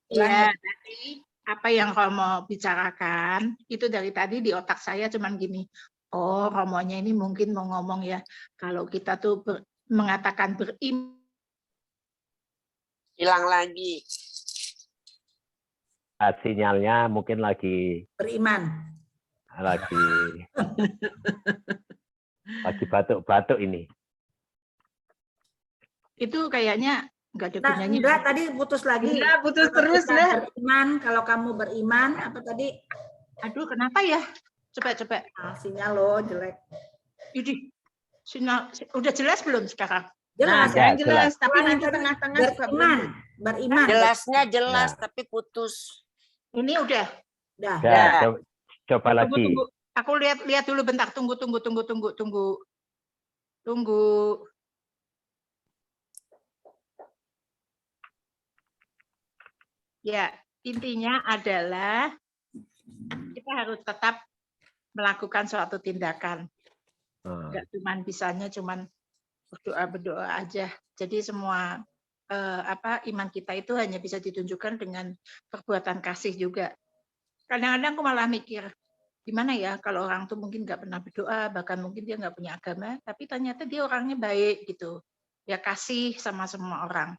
Iya, tadi apa yang Romo bicarakan itu dari tadi di otak saya cuman gini. Oh, Romonya ini mungkin mau ngomong ya, kalau kita tuh mengatakan beriman. Hilang lagi. Sinyalnya mungkin lagi Beriman. lagi batuk-batuk ini. Itu kayaknya nggak ada Nah, gunanya. Indra tadi putus lagi. Indra putus Kalau terus, kita Indra. Beriman, kalau kamu beriman, apa tadi? Aduh, kenapa ya? Coba. Ah, sinyal lo jelek. Ini sinyal udah jelas belum sekarang? Jelas. Nah, Ya, jelas, tapi Ulangi nanti tadi. tengah-tengah suka Beriman. berhenti. Beriman. Jelasnya jelas, Ya. tapi putus. Ini udah. Dah. Ya, coba lagi. Tunggu. Aku lihat dulu bentar. Tunggu. Ya, intinya adalah kita harus tetap melakukan suatu tindakan. Enggak cuman berdoa aja. Jadi semua iman kita itu hanya bisa ditunjukkan dengan perbuatan kasih juga. Kadang-kadang aku malah mikir, gimana ya kalau orang tuh mungkin nggak pernah berdoa, bahkan mungkin dia nggak punya agama, tapi ternyata dia orangnya baik gitu. Ya kasih sama semua orang.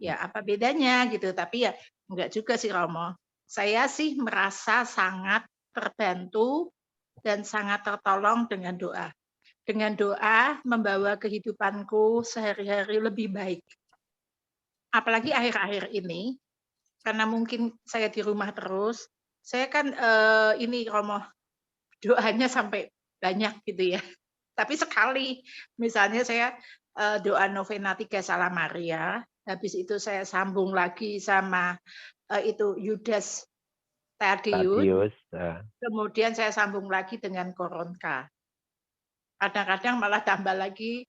Ya apa bedanya gitu, tapi ya enggak juga sih Romo. Saya sih merasa sangat terbantu dan sangat tertolong dengan doa. Dengan doa membawa kehidupanku sehari-hari lebih baik. Apalagi akhir-akhir ini, karena mungkin saya di rumah terus, saya kan ini Romo, doanya sampai banyak gitu ya. Tapi sekali, misalnya saya doa novena 3 Salam Maria, habis itu saya sambung lagi sama itu Yudas Tadeus, kemudian saya sambung lagi dengan Koronka. Kadang-kadang malah tambah lagi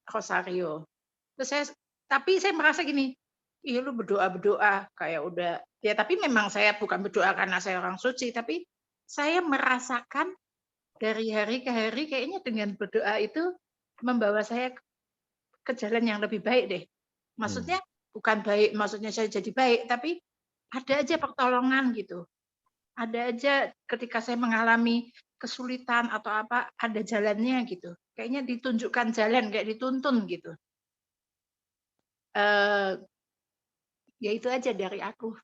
Rosario. Terus tapi saya merasa gini, iya lu berdoa kayak udah ya, tapi memang saya bukan berdoa karena saya orang suci, tapi saya merasakan dari hari ke hari kayaknya dengan berdoa itu membawa saya ke jalan yang lebih baik deh. Maksudnya bukan baik, maksudnya saya jadi baik, tapi ada aja pertolongan gitu. Ada aja ketika saya mengalami kesulitan atau apa, ada jalannya gitu. Kayaknya ditunjukkan jalan, kayak dituntun gitu. Ya itu aja dari aku.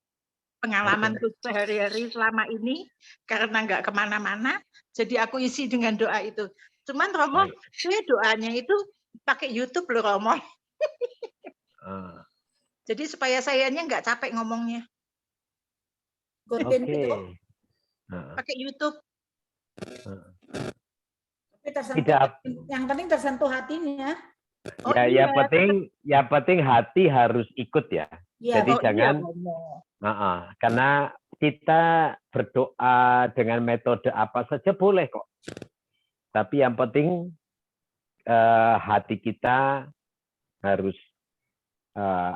Pengalamanku sehari-hari selama ini, karena nggak kemana-mana, jadi aku isi dengan doa itu. Cuman Romo, saya doanya itu pakai YouTube loh Romo. Jadi supaya sayanya nggak capek ngomongnya. Pakai YouTube. Tapi tersentuh, yang penting tersentuh hatinya. Oh, Ya, iya. yang penting hati harus ikut ya. Iya, Jadi Oh, jangan, iya, Romo. karena kita berdoa dengan metode apa saja boleh kok. Tapi yang penting hati kita harus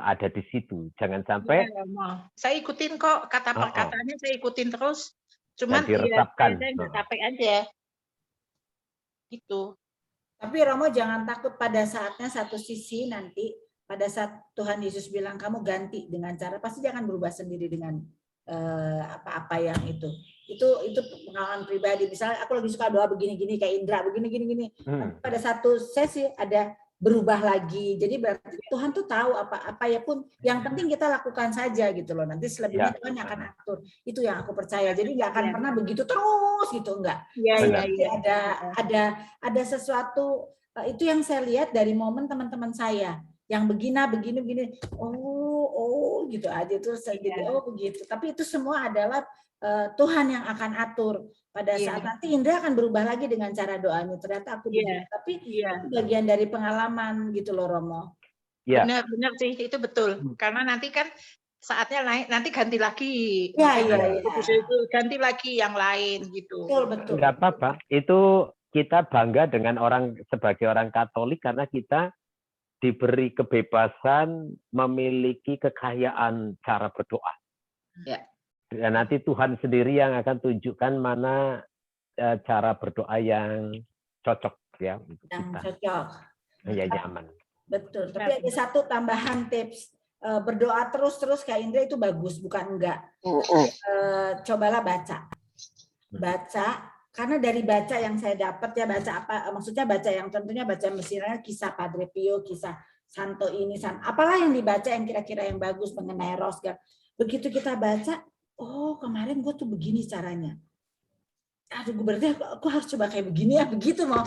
ada di situ. Jangan sampai Iya, Romo. Saya ikutin kok kata per katanya, saya ikutin terus. Cuman dan diresapkan. saya nggak capek aja. Gitu. Tapi Romo jangan takut pada saatnya satu sisi nanti pada saat Tuhan Yesus bilang kamu ganti dengan cara, pasti jangan berubah sendiri dengan apa-apa yang itu pengalaman pribadi. Misalnya aku lagi suka doa begini-gini kayak Indra begini-gini. Nanti pada satu sesi ada berubah lagi. Jadi berarti Tuhan tuh tahu apa ya pun. Yang penting kita lakukan saja gitu loh. Nanti selebihnya Tuhan yang akan atur. Itu yang aku percaya. Jadi nggak akan pernah begitu terus gitu, enggak. Ada sesuatu itu yang saya lihat dari momen teman-teman saya yang begini. Oh gitu aja terus jadi begitu. Tapi itu semua adalah Tuhan yang akan atur. Pada saat nanti Indra akan berubah lagi dengan cara doanya. Ternyata aku begini. Tapi itu bagian dari pengalaman gitu loh Romo. Benar sih, itu betul. Karena nanti kan saatnya naik, nanti ganti lagi. Ganti lagi yang lain gitu. Betul. Enggak apa-apa. Itu kita bangga dengan sebagai orang Katolik karena kita diberi kebebasan memiliki kekayaan cara berdoa. Ya. Dan nanti Tuhan sendiri yang akan tunjukkan mana cara berdoa yang cocok ya untuk kita. Cocok. Ya nyaman. Betul. Tapi ada satu tambahan tips. Berdoa terus kayak Indra itu bagus, bukan enggak. Cobalah baca. Karena dari baca yang saya dapat ya, baca apa maksudnya, baca yang tentunya baca misalnya kisah Padre Pio, kisah Santo ini, apalah yang dibaca yang kira-kira yang bagus mengenai Rosgar. Begitu kita baca, oh kemarin gue tuh begini caranya. Aduh, berarti aku harus coba kayak begini ya, begitu mau.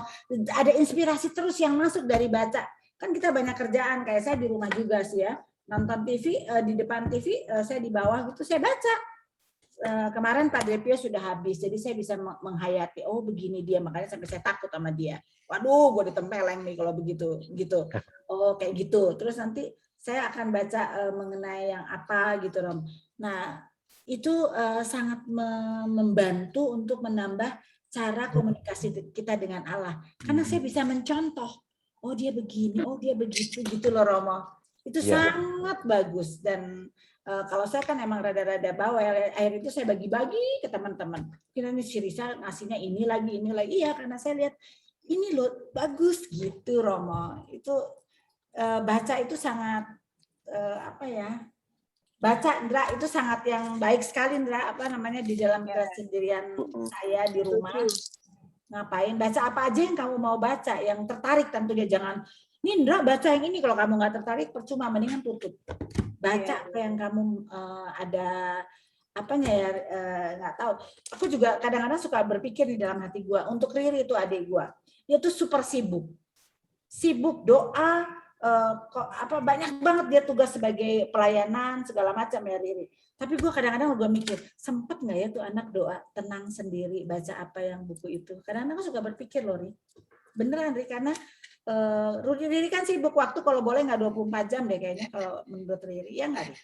Ada inspirasi terus yang masuk dari baca. Kan kita banyak kerjaan, kayak saya di rumah juga sih ya, nonton TV, di depan TV, saya di bawah gitu, saya baca. Kemarin Padre Pio sudah habis, jadi saya bisa menghayati, oh begini dia, makanya sampai saya takut sama dia. Waduh, gue ditempeleng nih kalau begitu, gitu. Oh kayak gitu. Terus nanti saya akan baca mengenai yang apa gitu, Rom. Nah itu sangat membantu untuk menambah cara komunikasi kita dengan Allah. Karena saya bisa mencontoh, oh dia begini, oh dia begitu, gitu loh Romo. Itu sangat bagus. Dan kalau saya kan emang rada-rada bawel, akhir itu saya bagi-bagi ke teman-teman. Kira nih si Risa ngasihnya ini lagi. Iya, karena saya lihat ini loh bagus gitu Romo. Itu baca itu sangat baca Indra itu sangat yang baik sekali Indra, di dalam kesendirian saya di rumah. Ngapain? Baca apa aja yang kamu mau baca, yang tertarik tentunya. Jangan Indra baca yang ini, kalau kamu nggak tertarik percuma, mendingan tutup. Baca apa yang kamu ada apanya ya, nggak tahu. Aku juga kadang-kadang suka berpikir di dalam hati gue, untuk Riri itu adik gue, dia tuh super sibuk doa, banyak banget dia tugas sebagai pelayanan segala macam ya Riri. Tapi gue kadang-kadang gue mikir, sempet nggak ya tuh anak doa tenang sendiri, baca apa yang buku itu. Kadang-kadang aku suka berpikir loh Riri, beneran Riri, karena Riri kan sibuk, waktu kalau boleh nggak 24 jam deh kayaknya kalau menurut Riri, ya nggak Riri?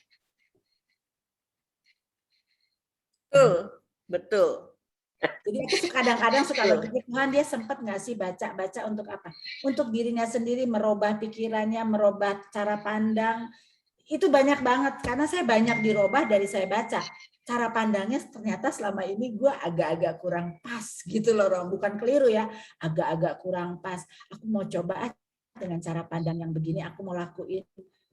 Betul. Jadi aku kadang-kadang suka berpikir, Tuhan dia sempat nggak sih baca untuk apa? Untuk dirinya sendiri, merubah pikirannya, merubah cara pandang. Itu banyak banget, karena saya banyak dirubah dari saya baca. Cara pandangnya ternyata selama ini gue agak-agak kurang pas gitu loh Rom. Bukan keliru ya, agak-agak kurang pas. Aku mau coba dengan cara pandang yang begini, aku mau lakuin.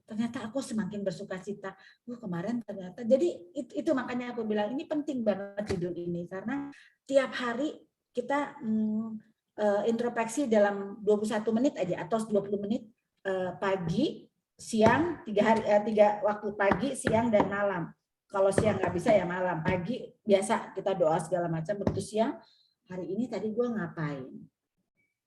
Ternyata aku semakin bersukacita. Kemarin ternyata. Jadi itu makanya aku bilang ini penting banget tidur ini. Karena tiap hari kita introspeksi dalam 21 menit aja atau 20 menit pagi, siang, 3 waktu pagi, siang, dan malam. Kalau siang nggak bisa ya malam. Pagi biasa kita doa segala macam. Begitu siang, hari ini tadi gue ngapain?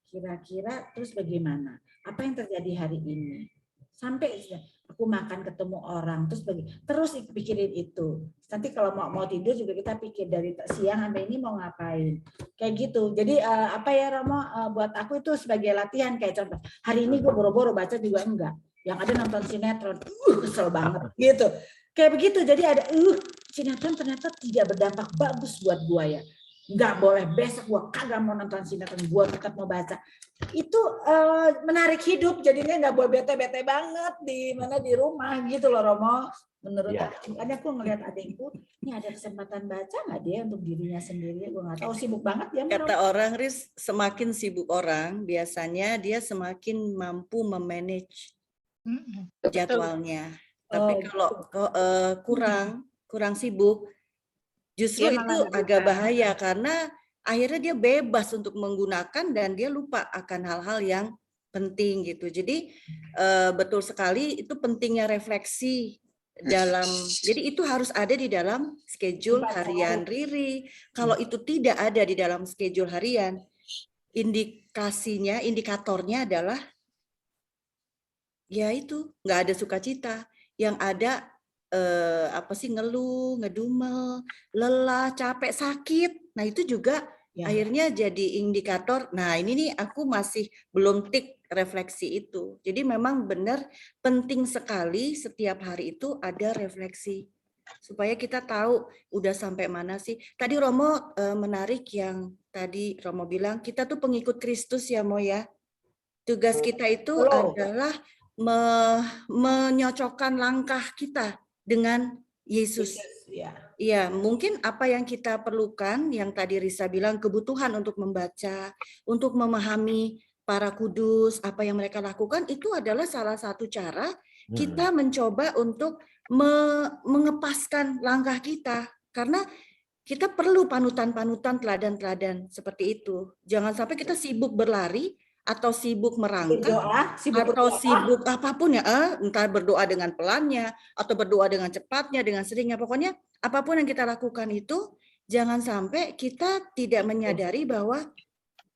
Kira-kira terus bagaimana? Apa yang terjadi hari ini? sampai aku makan ketemu orang terus pikirin itu. Nanti kalau mau tidur juga kita pikir dari siang sampai ini mau ngapain, kayak gitu. Jadi apa ya Romo, buat aku itu sebagai latihan, kayak contoh hari ini gue boro-boro baca juga enggak, yang ada nonton sinetron, kesel banget gitu, kayak begitu. Jadi ada sinetron ternyata tidak berdampak bagus buat gue ya, nggak boleh, besok gue kagak mau nonton sinetron, gue tetap mau baca. Itu menarik hidup, jadinya nggak boleh bete-bete banget di rumah gitu loh Romo, menurut aku. Makanya aku ngelihat adikku, ini ada kesempatan baca nggak dia untuk dirinya sendiri, gue nggak tahu, sibuk banget ya. Kata orang, Riz, semakin sibuk orang biasanya dia semakin mampu memanage jadwalnya. Tapi kalau kurang sibuk, justru itu agak bahaya karena akhirnya dia bebas untuk menggunakan dan dia lupa akan hal-hal yang penting gitu. Jadi betul sekali itu pentingnya refleksi dalam, jadi itu harus ada di dalam schedule harian Riri. Kalau itu tidak ada di dalam schedule harian, indikatornya adalah ya itu nggak ada sukacita, yang ada ngeluh, ngedumel, lelah, capek, sakit. Nah itu juga akhirnya jadi indikator. Nah ini nih aku masih belum tik refleksi itu. Jadi memang benar penting sekali setiap hari itu ada refleksi supaya kita tahu udah sampai mana sih. Tadi Romo menarik yang tadi Romo bilang kita tuh pengikut Kristus ya Mo ya. Tugas kita itu adalah menyocokkan langkah kita dengan Yesus. Iya, mungkin apa yang kita perlukan, yang tadi Risa bilang, kebutuhan untuk membaca, untuk memahami para kudus, apa yang mereka lakukan, itu adalah salah satu cara kita mencoba untuk mengepaskan langkah kita. Karena kita perlu panutan-panutan, teladan-teladan seperti itu. Jangan sampai kita sibuk berlari, atau sibuk merangkak, atau sibuk apapun ya, entah berdoa dengan pelannya, atau berdoa dengan cepatnya, dengan seringnya, pokoknya apapun yang kita lakukan itu, jangan sampai kita tidak menyadari bahwa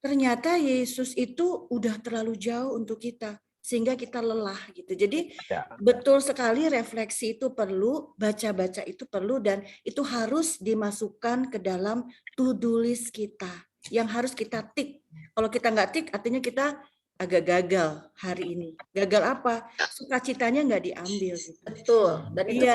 ternyata Yesus itu udah terlalu jauh untuk kita, sehingga kita lelah gitu. Jadi betul sekali refleksi itu perlu, baca-baca itu perlu, dan itu harus dimasukkan ke dalam to-do list kita, yang harus kita tik. Kalau kita nggak tik, artinya kita agak gagal hari ini. Gagal apa? Sukacitanya nggak diambil. Gitu. Betul. Dan itu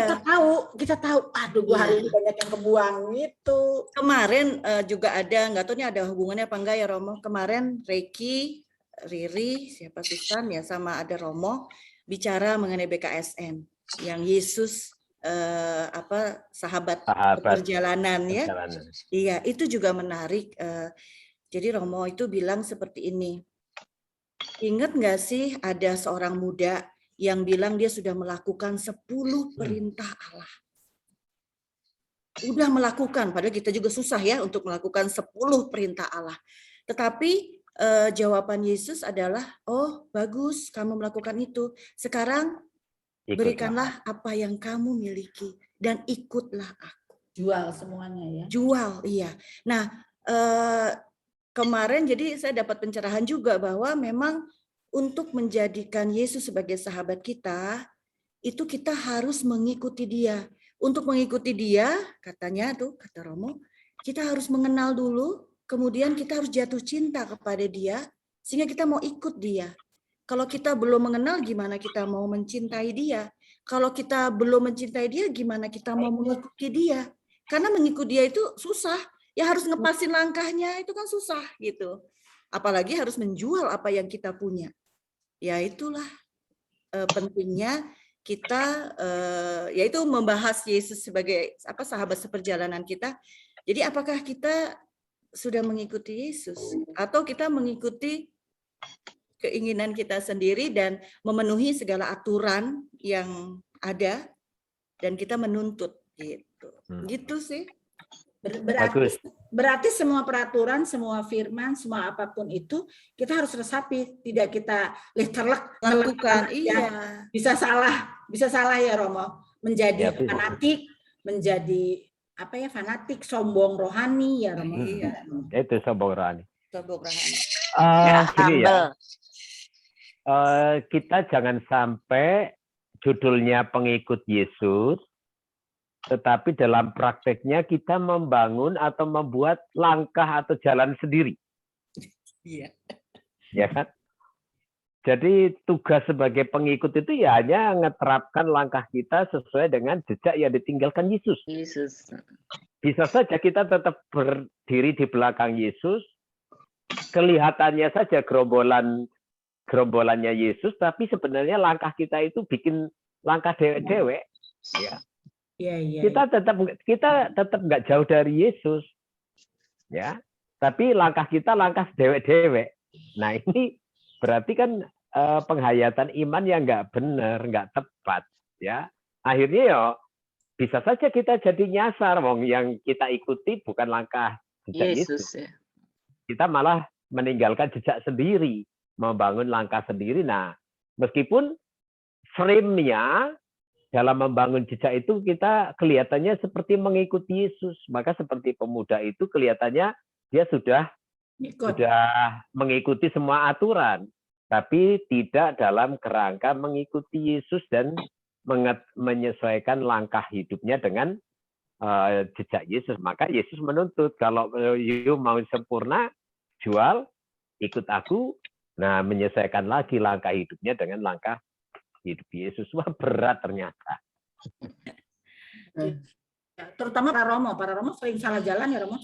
kita tahu, aduh gua hari ini banyak yang kebuang gitu. Kemarin juga ada, nggak tahu ini ada hubungannya apa enggak ya Romo. Kemarin Reiki, Riri, siapa Susan ya, sama ada Romo bicara mengenai BKSN yang Yesus sahabat perjalanan ya. Iya, itu juga menarik. Jadi Romo itu bilang seperti ini. Ingat nggak sih ada seorang muda yang bilang dia sudah melakukan 10 perintah Allah. Udah melakukan, padahal kita juga susah ya untuk melakukan 10 perintah Allah. Tetapi jawaban Yesus adalah, oh bagus kamu melakukan itu. Sekarang berikanlah apa yang kamu miliki dan ikutlah aku. Jual semuanya ya. Jual, iya. Nah, kemarin jadi saya dapat pencerahan juga bahwa memang untuk menjadikan Yesus sebagai sahabat kita, itu kita harus mengikuti dia. Untuk mengikuti dia, katanya tuh, kata Romo, kita harus mengenal dulu, kemudian kita harus jatuh cinta kepada dia, sehingga kita mau ikut dia. Kalau kita belum mengenal, gimana kita mau mencintai dia? Kalau kita belum mencintai dia, gimana kita mau mengikuti dia? Karena mengikuti dia itu susah. Ya harus ngepasin langkahnya, itu kan susah gitu. Apalagi harus menjual apa yang kita punya. Ya itulah pentingnya kita, yaitu membahas Yesus sebagai sahabat seperjalanan kita. Jadi apakah kita sudah mengikuti Yesus? Atau kita mengikuti keinginan kita sendiri dan memenuhi segala aturan yang ada dan kita menuntut gitu. Gitu sih. Berarti semua peraturan, semua firman, semua apapun itu kita harus resapi, tidak kita lakukan. Iya. Bisa salah ya Romo, menjadi fanatik, menjadi fanatik, sombong rohani ya Romo. Iya. Itu sombong rohani. Sombong rohani. Gini ya. kita jangan sampai judulnya pengikut Yesus, tetapi dalam prakteknya kita membangun atau membuat langkah atau jalan sendiri. Iya. Ya kan? Jadi tugas sebagai pengikut itu ya hanya ngeterapkan langkah kita sesuai dengan jejak yang ditinggalkan Yesus. Yesus. Bisa saja kita tetap berdiri di belakang Yesus, kelihatannya saja gerombolannya Yesus, tapi sebenarnya langkah kita itu bikin langkah dewek-dewek. Ya. Iya. Kita tetap nggak jauh dari Yesus, ya. Tapi langkah kita langkah dewek-dewek. Nah ini berarti kan penghayatan iman yang nggak benar, nggak tepat, ya. Akhirnya ya bisa saja kita jadi nyasar, wong yang kita ikuti bukan langkah jejak Yesus. Ya. Kita malah meninggalkan jejak sendiri, membangun langkah sendiri. Nah, meskipun frame-nya dalam membangun jejak itu kita kelihatannya seperti mengikuti Yesus, maka seperti pemuda itu kelihatannya dia sudah mengikuti semua aturan, tapi tidak dalam kerangka mengikuti Yesus dan menyesuaikan langkah hidupnya dengan jejak Yesus. Maka Yesus menuntut, kalau you mau sempurna, jual, ikut aku. Nah, menyesuaikan lagi langkah hidupnya dengan langkah hidup Yesus. Wah, berat ternyata. Terutama para Romo sering salah jalan ya Romo.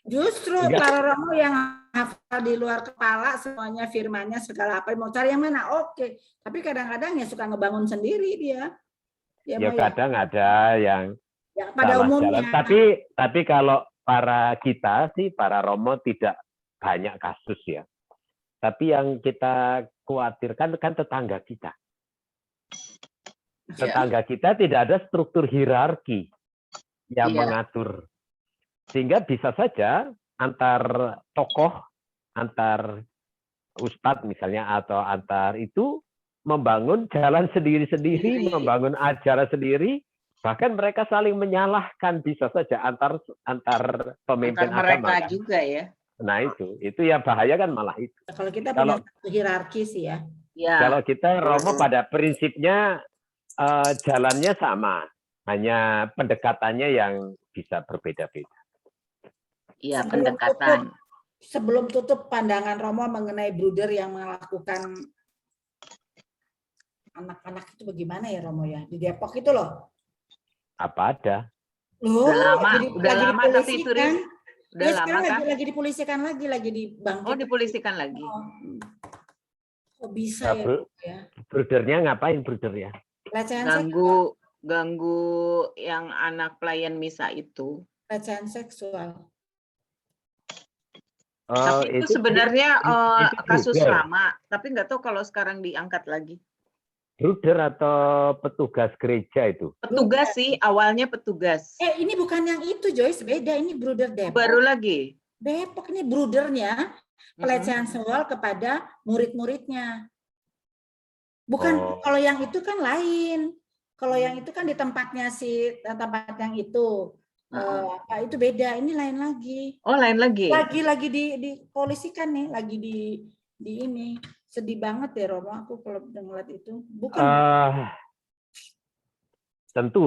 Justru para Romo yang hafal di luar kepala semuanya firmannya segala apa mau cari yang mana oke, tapi kadang-kadang ya suka ngebangun sendiri dia. Ya kadang ada yang ya, pada umumnya. Jalan. Tapi kalau para kita sih para Romo tidak banyak kasus ya. Tapi yang kita khawatirkan kan tetangga kita. Tetangga kita tidak ada struktur hierarki yang mengatur. Sehingga bisa saja antar tokoh, antar ustadz misalnya, atau antar itu membangun jalan sendiri-sendiri, membangun ajaran sendiri, bahkan mereka saling menyalahkan bisa saja antar pemimpin antar mereka agama. Juga ya. Nah itu yang bahaya kan malah itu. Kalau kita punya hierarki sih ya. Kalau kita Romo pada prinsipnya jalannya sama, hanya pendekatannya yang bisa berbeda-beda. Iya, pendekatan. Sebelum tutup pandangan Romo mengenai bruder yang melakukan anak-anak itu bagaimana ya Romo ya? Di Depok itu loh. Apa ada? Loh, udah lama tapi itu udah lama kan? Lagi dipolisikan lagi dibangkit. Oh, dipolisikan lagi. Kok bisa ya? Brudernya ngapain brudernya? Ganggu yang anak pelayan misa itu. Pelecehan seksual. Tapi itu sebenarnya kasus lama, tapi nggak tahu kalau sekarang diangkat lagi. Bruder atau petugas gereja itu? Petugas sih, awalnya petugas. Ini bukan yang itu Joyce, beda, ini bruder Depok. Baru lagi? Depok ini brudernya pelecehan seksual kepada murid-muridnya. Bukan, kalau yang itu kan lain. Kalau yang itu kan di tempatnya tempat yang itu. Itu beda, ini lain lagi. Oh, lain lagi. Lagi dipolisikan nih, lagi di ini. Sedih banget ya Romo aku kalau ngeliat itu. Bukan. Tentu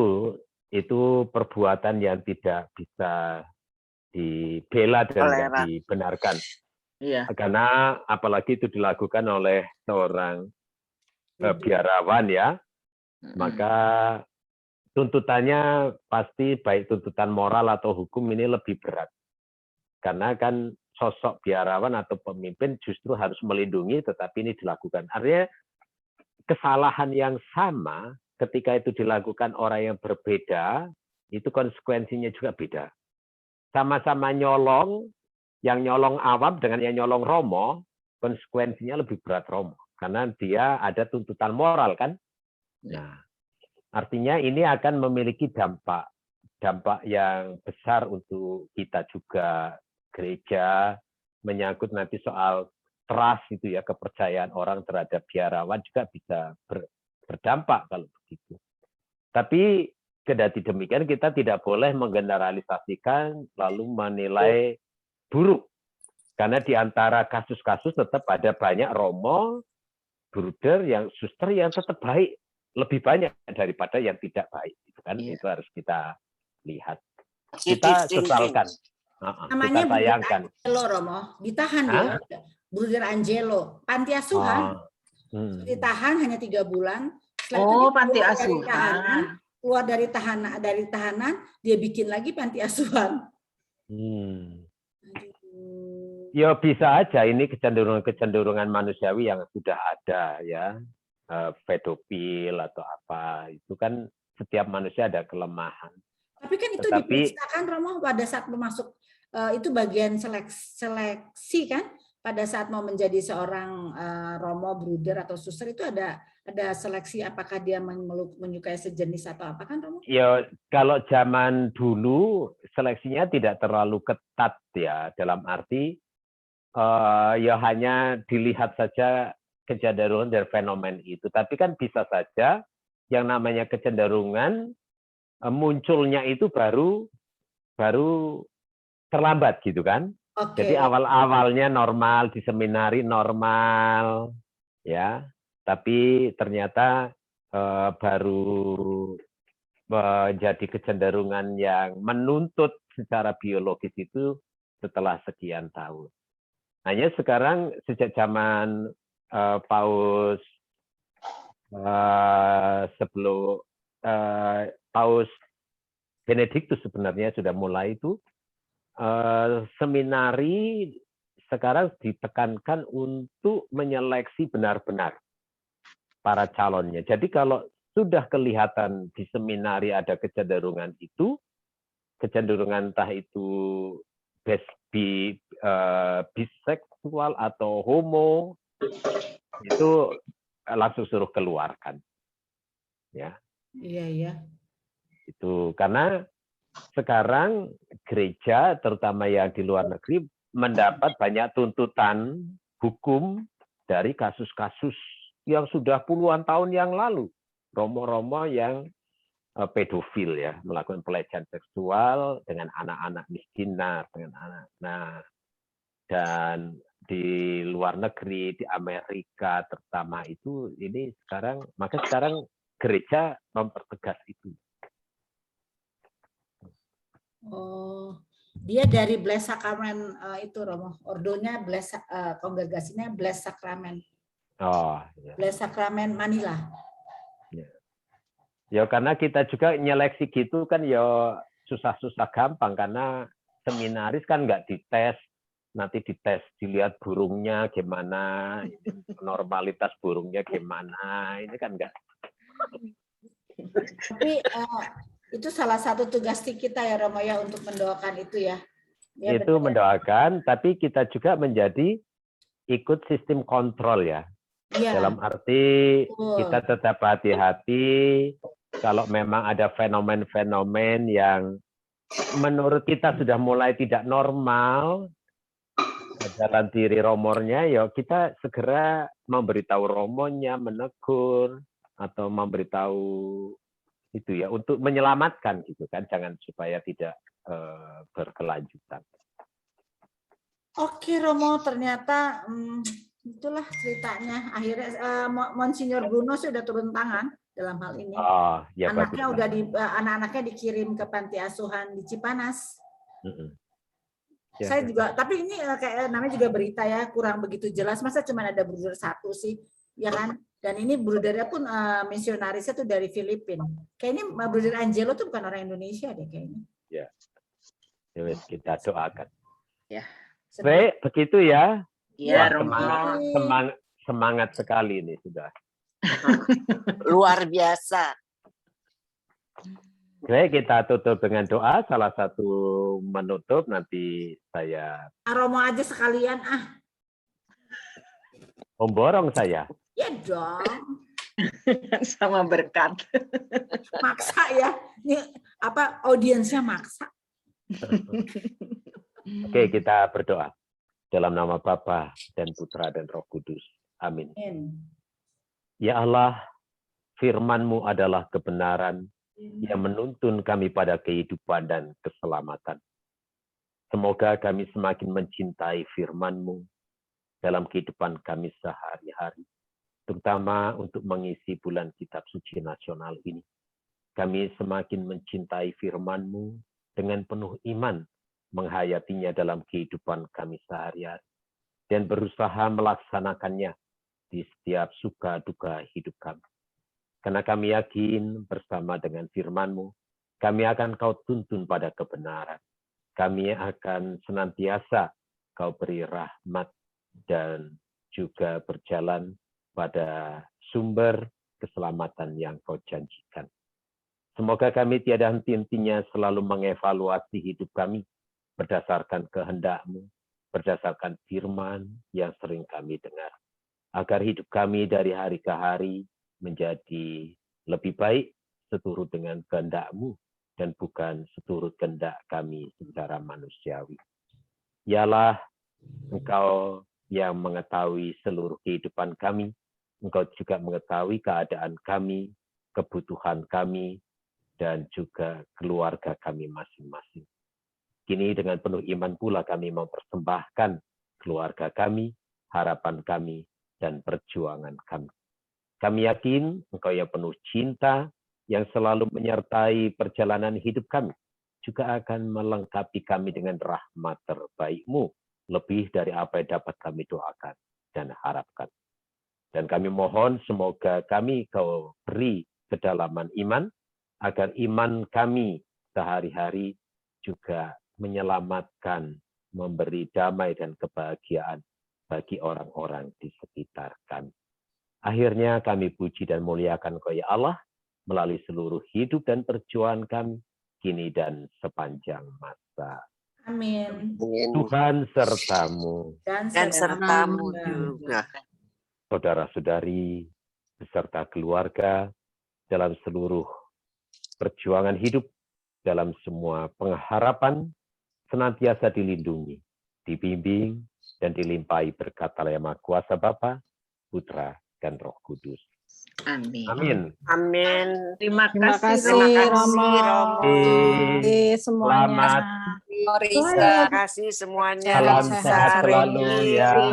itu perbuatan yang tidak bisa dibela dan tidak dibenarkan. Iya. Karena apalagi itu dilakukan oleh seorang biarawan ya. Maka tuntutannya pasti baik tuntutan moral atau hukum ini lebih berat. Karena kan sosok biarawan atau pemimpin justru harus melindungi, tetapi ini dilakukan. Artinya kesalahan yang sama ketika itu dilakukan orang yang berbeda, itu konsekuensinya juga beda. Sama-sama nyolong, yang nyolong awam dengan yang nyolong Romo, konsekuensinya lebih berat Romo. Karena dia ada tuntutan moral kan. Nah, artinya ini akan memiliki dampak yang besar untuk kita juga gereja, menyangkut nanti soal trust itu ya, kepercayaan orang terhadap biarawan juga bisa berdampak kalau begitu. Tapi kendati demikian kita tidak boleh menggeneralisasikan lalu menilai buruk. Karena di antara kasus-kasus tetap ada banyak romo, bruder, yang suster yang tetap baik, lebih banyak daripada yang tidak baik. Itu kan itu harus kita lihat. Kita sesalkan. Namanya kita sayangkan. Angelo, Romo, ditahan dia. Bruder Angelo, panti asuhan. Ditahan hanya 3 bulan. Oh, panti asuhan. Keluar dari tahanan, dia bikin lagi panti asuhan. Ya bisa aja ini kecenderungan manusiawi yang sudah ada ya, pedofil atau apa, itu kan setiap manusia ada kelemahan. Tapi kan itu diperiksakan Romo pada saat masuk, itu bagian seleksi kan, pada saat mau menjadi seorang romo, bruder atau suster itu ada seleksi apakah dia menyukai sejenis atau apa kan Romo? Ya kalau zaman dulu seleksinya tidak terlalu ketat ya, dalam arti ya hanya dilihat saja kecenderungan dari fenomen itu. Tapi kan bisa saja yang namanya kecenderungan munculnya itu baru terlambat gitu kan. Jadi awal-awalnya normal, di seminari normal ya, tapi ternyata baru menjadi kecenderungan yang menuntut secara biologis itu setelah sekian tahun. Hanya sekarang sejak zaman Paus sebelum Paus Benediktus sebenarnya sudah mulai itu seminari sekarang ditekankan untuk menyeleksi benar-benar para calonnya. Jadi kalau sudah kelihatan di seminari ada kecenderungan itu, kecenderungan entah itu biseksual atau homo, itu langsung suruh keluarkan. Ya. Iya. Itu karena sekarang gereja, terutama yang di luar negeri, mendapat banyak tuntutan hukum dari kasus-kasus yang sudah puluhan tahun yang lalu. Romo-romo yang pedofil ya, melakukan pelecehan seksual dengan anak-anak miskinar, dengan anak. Nah, dan di luar negeri, di Amerika terutama itu, ini sekarang, maka sekarang gereja mempertegas itu. Oh, dia dari Blessed Sacrament itu Romo, ordonya kongregasinya Blessed Sacrament. Oh, ya. Blessed Sacrament Manila. Ya karena kita juga nyeleksi gitu kan ya susah-susah gampang, karena seminaris kan nggak dites, nanti dites dilihat burungnya gimana, normalitas burungnya gimana, ini kan enggak. Tapi itu salah satu tugas kita ya Romo ya, untuk mendoakan itu ya. Itu benar. Mendoakan, tapi kita juga menjadi ikut sistem kontrol ya. Dalam arti kita tetap hati-hati kalau memang ada fenomen-fenomen yang menurut kita sudah mulai tidak normal dalam diri romornya, ya kita segera memberitahu romonya, menegur atau memberitahu itu ya, untuk menyelamatkan gitu kan, jangan supaya tidak berkelanjutan. Oke Romo, ternyata itulah ceritanya. Akhirnya Monsignor Bruno sudah turun tangan dalam hal ini. Oh, ya, anaknya udah anak-anaknya dikirim ke panti asuhan di Cipanas. Ya, saya juga, tapi ini kayak namanya juga berita ya, kurang begitu jelas. Masa cuma ada bruder satu sih, ya kan? Dan ini brudernya pun misionarisnya tuh dari Filipina. Kayaknya bruder Angelo tuh bukan orang Indonesia deh kayaknya. Ya, kita doakan. Ya. Baik, begitu ya. Iya, semangat sekali ini sudah. Luar biasa. Baik, kita tutup dengan doa. Salah satu menutup, nanti saya Romo aja sekalian memborong saya. Ya dong. Sama berkat. Maksa ya. Ini apa, audiensnya maksa. Oke, kita berdoa. Dalam nama Bapa dan Putra dan Roh Kudus. Amin. Ya Allah, firman-Mu adalah kebenaran yang menuntun kami pada kehidupan dan keselamatan. Semoga kami semakin mencintai firman-Mu dalam kehidupan kami sehari-hari, terutama untuk mengisi bulan Kitab Suci Nasional ini. Kami semakin mencintai firman-Mu dengan penuh iman, menghayatinya dalam kehidupan kami sehari-hari, dan berusaha melaksanakannya di setiap suka duka hidup kami. Karena kami yakin bersama dengan firman-Mu, kami akan Kau tuntun pada kebenaran. Kami akan senantiasa Kau beri rahmat dan juga berjalan pada sumber keselamatan yang Kau janjikan. Semoga kami tiada henti-hentinya selalu mengevaluasi hidup kami berdasarkan kehendak-Mu, berdasarkan firman yang sering kami dengar, agar hidup kami dari hari ke hari menjadi lebih baik seturut dengan kehendak-Mu dan bukan seturut kehendak kami secara manusiawi. Ialah Engkau yang mengetahui seluruh kehidupan kami, Engkau juga mengetahui keadaan kami, kebutuhan kami, dan juga keluarga kami masing-masing. Kini dengan penuh iman pula kami mempersembahkan keluarga kami, harapan kami, dan perjuangan kami. Kami yakin Engkau yang penuh cinta, yang selalu menyertai perjalanan hidup kami, juga akan melengkapi kami dengan rahmat terbaik-Mu, lebih dari apa yang dapat kami doakan dan harapkan. Dan kami mohon semoga kami Kau beri kedalaman iman, agar iman kami sehari-hari juga menyelamatkan, memberi damai dan kebahagiaan bagi orang-orang di sekitar kami. Akhirnya kami puji dan muliakan Kau ya Allah, melalui seluruh hidup dan perjuangan kami, kini dan sepanjang masa. Amin. Tuhan sertamu. Dan sertamu juga. Saudara-saudari, beserta keluarga, dalam seluruh perjuangan hidup, dalam semua pengharapan, senantiasa dilindungi, dibimbing, dan dilimpahi berkat oleh Yang Maha Kuasa Bapa, Putra, dan Roh Kudus. Amin. Amin. Amin. Terima Terima kasih, kasih Romo. Romo. Semuanya. Selamat. Terima kasih semuanya. Salam sehat selalu ya. Riri.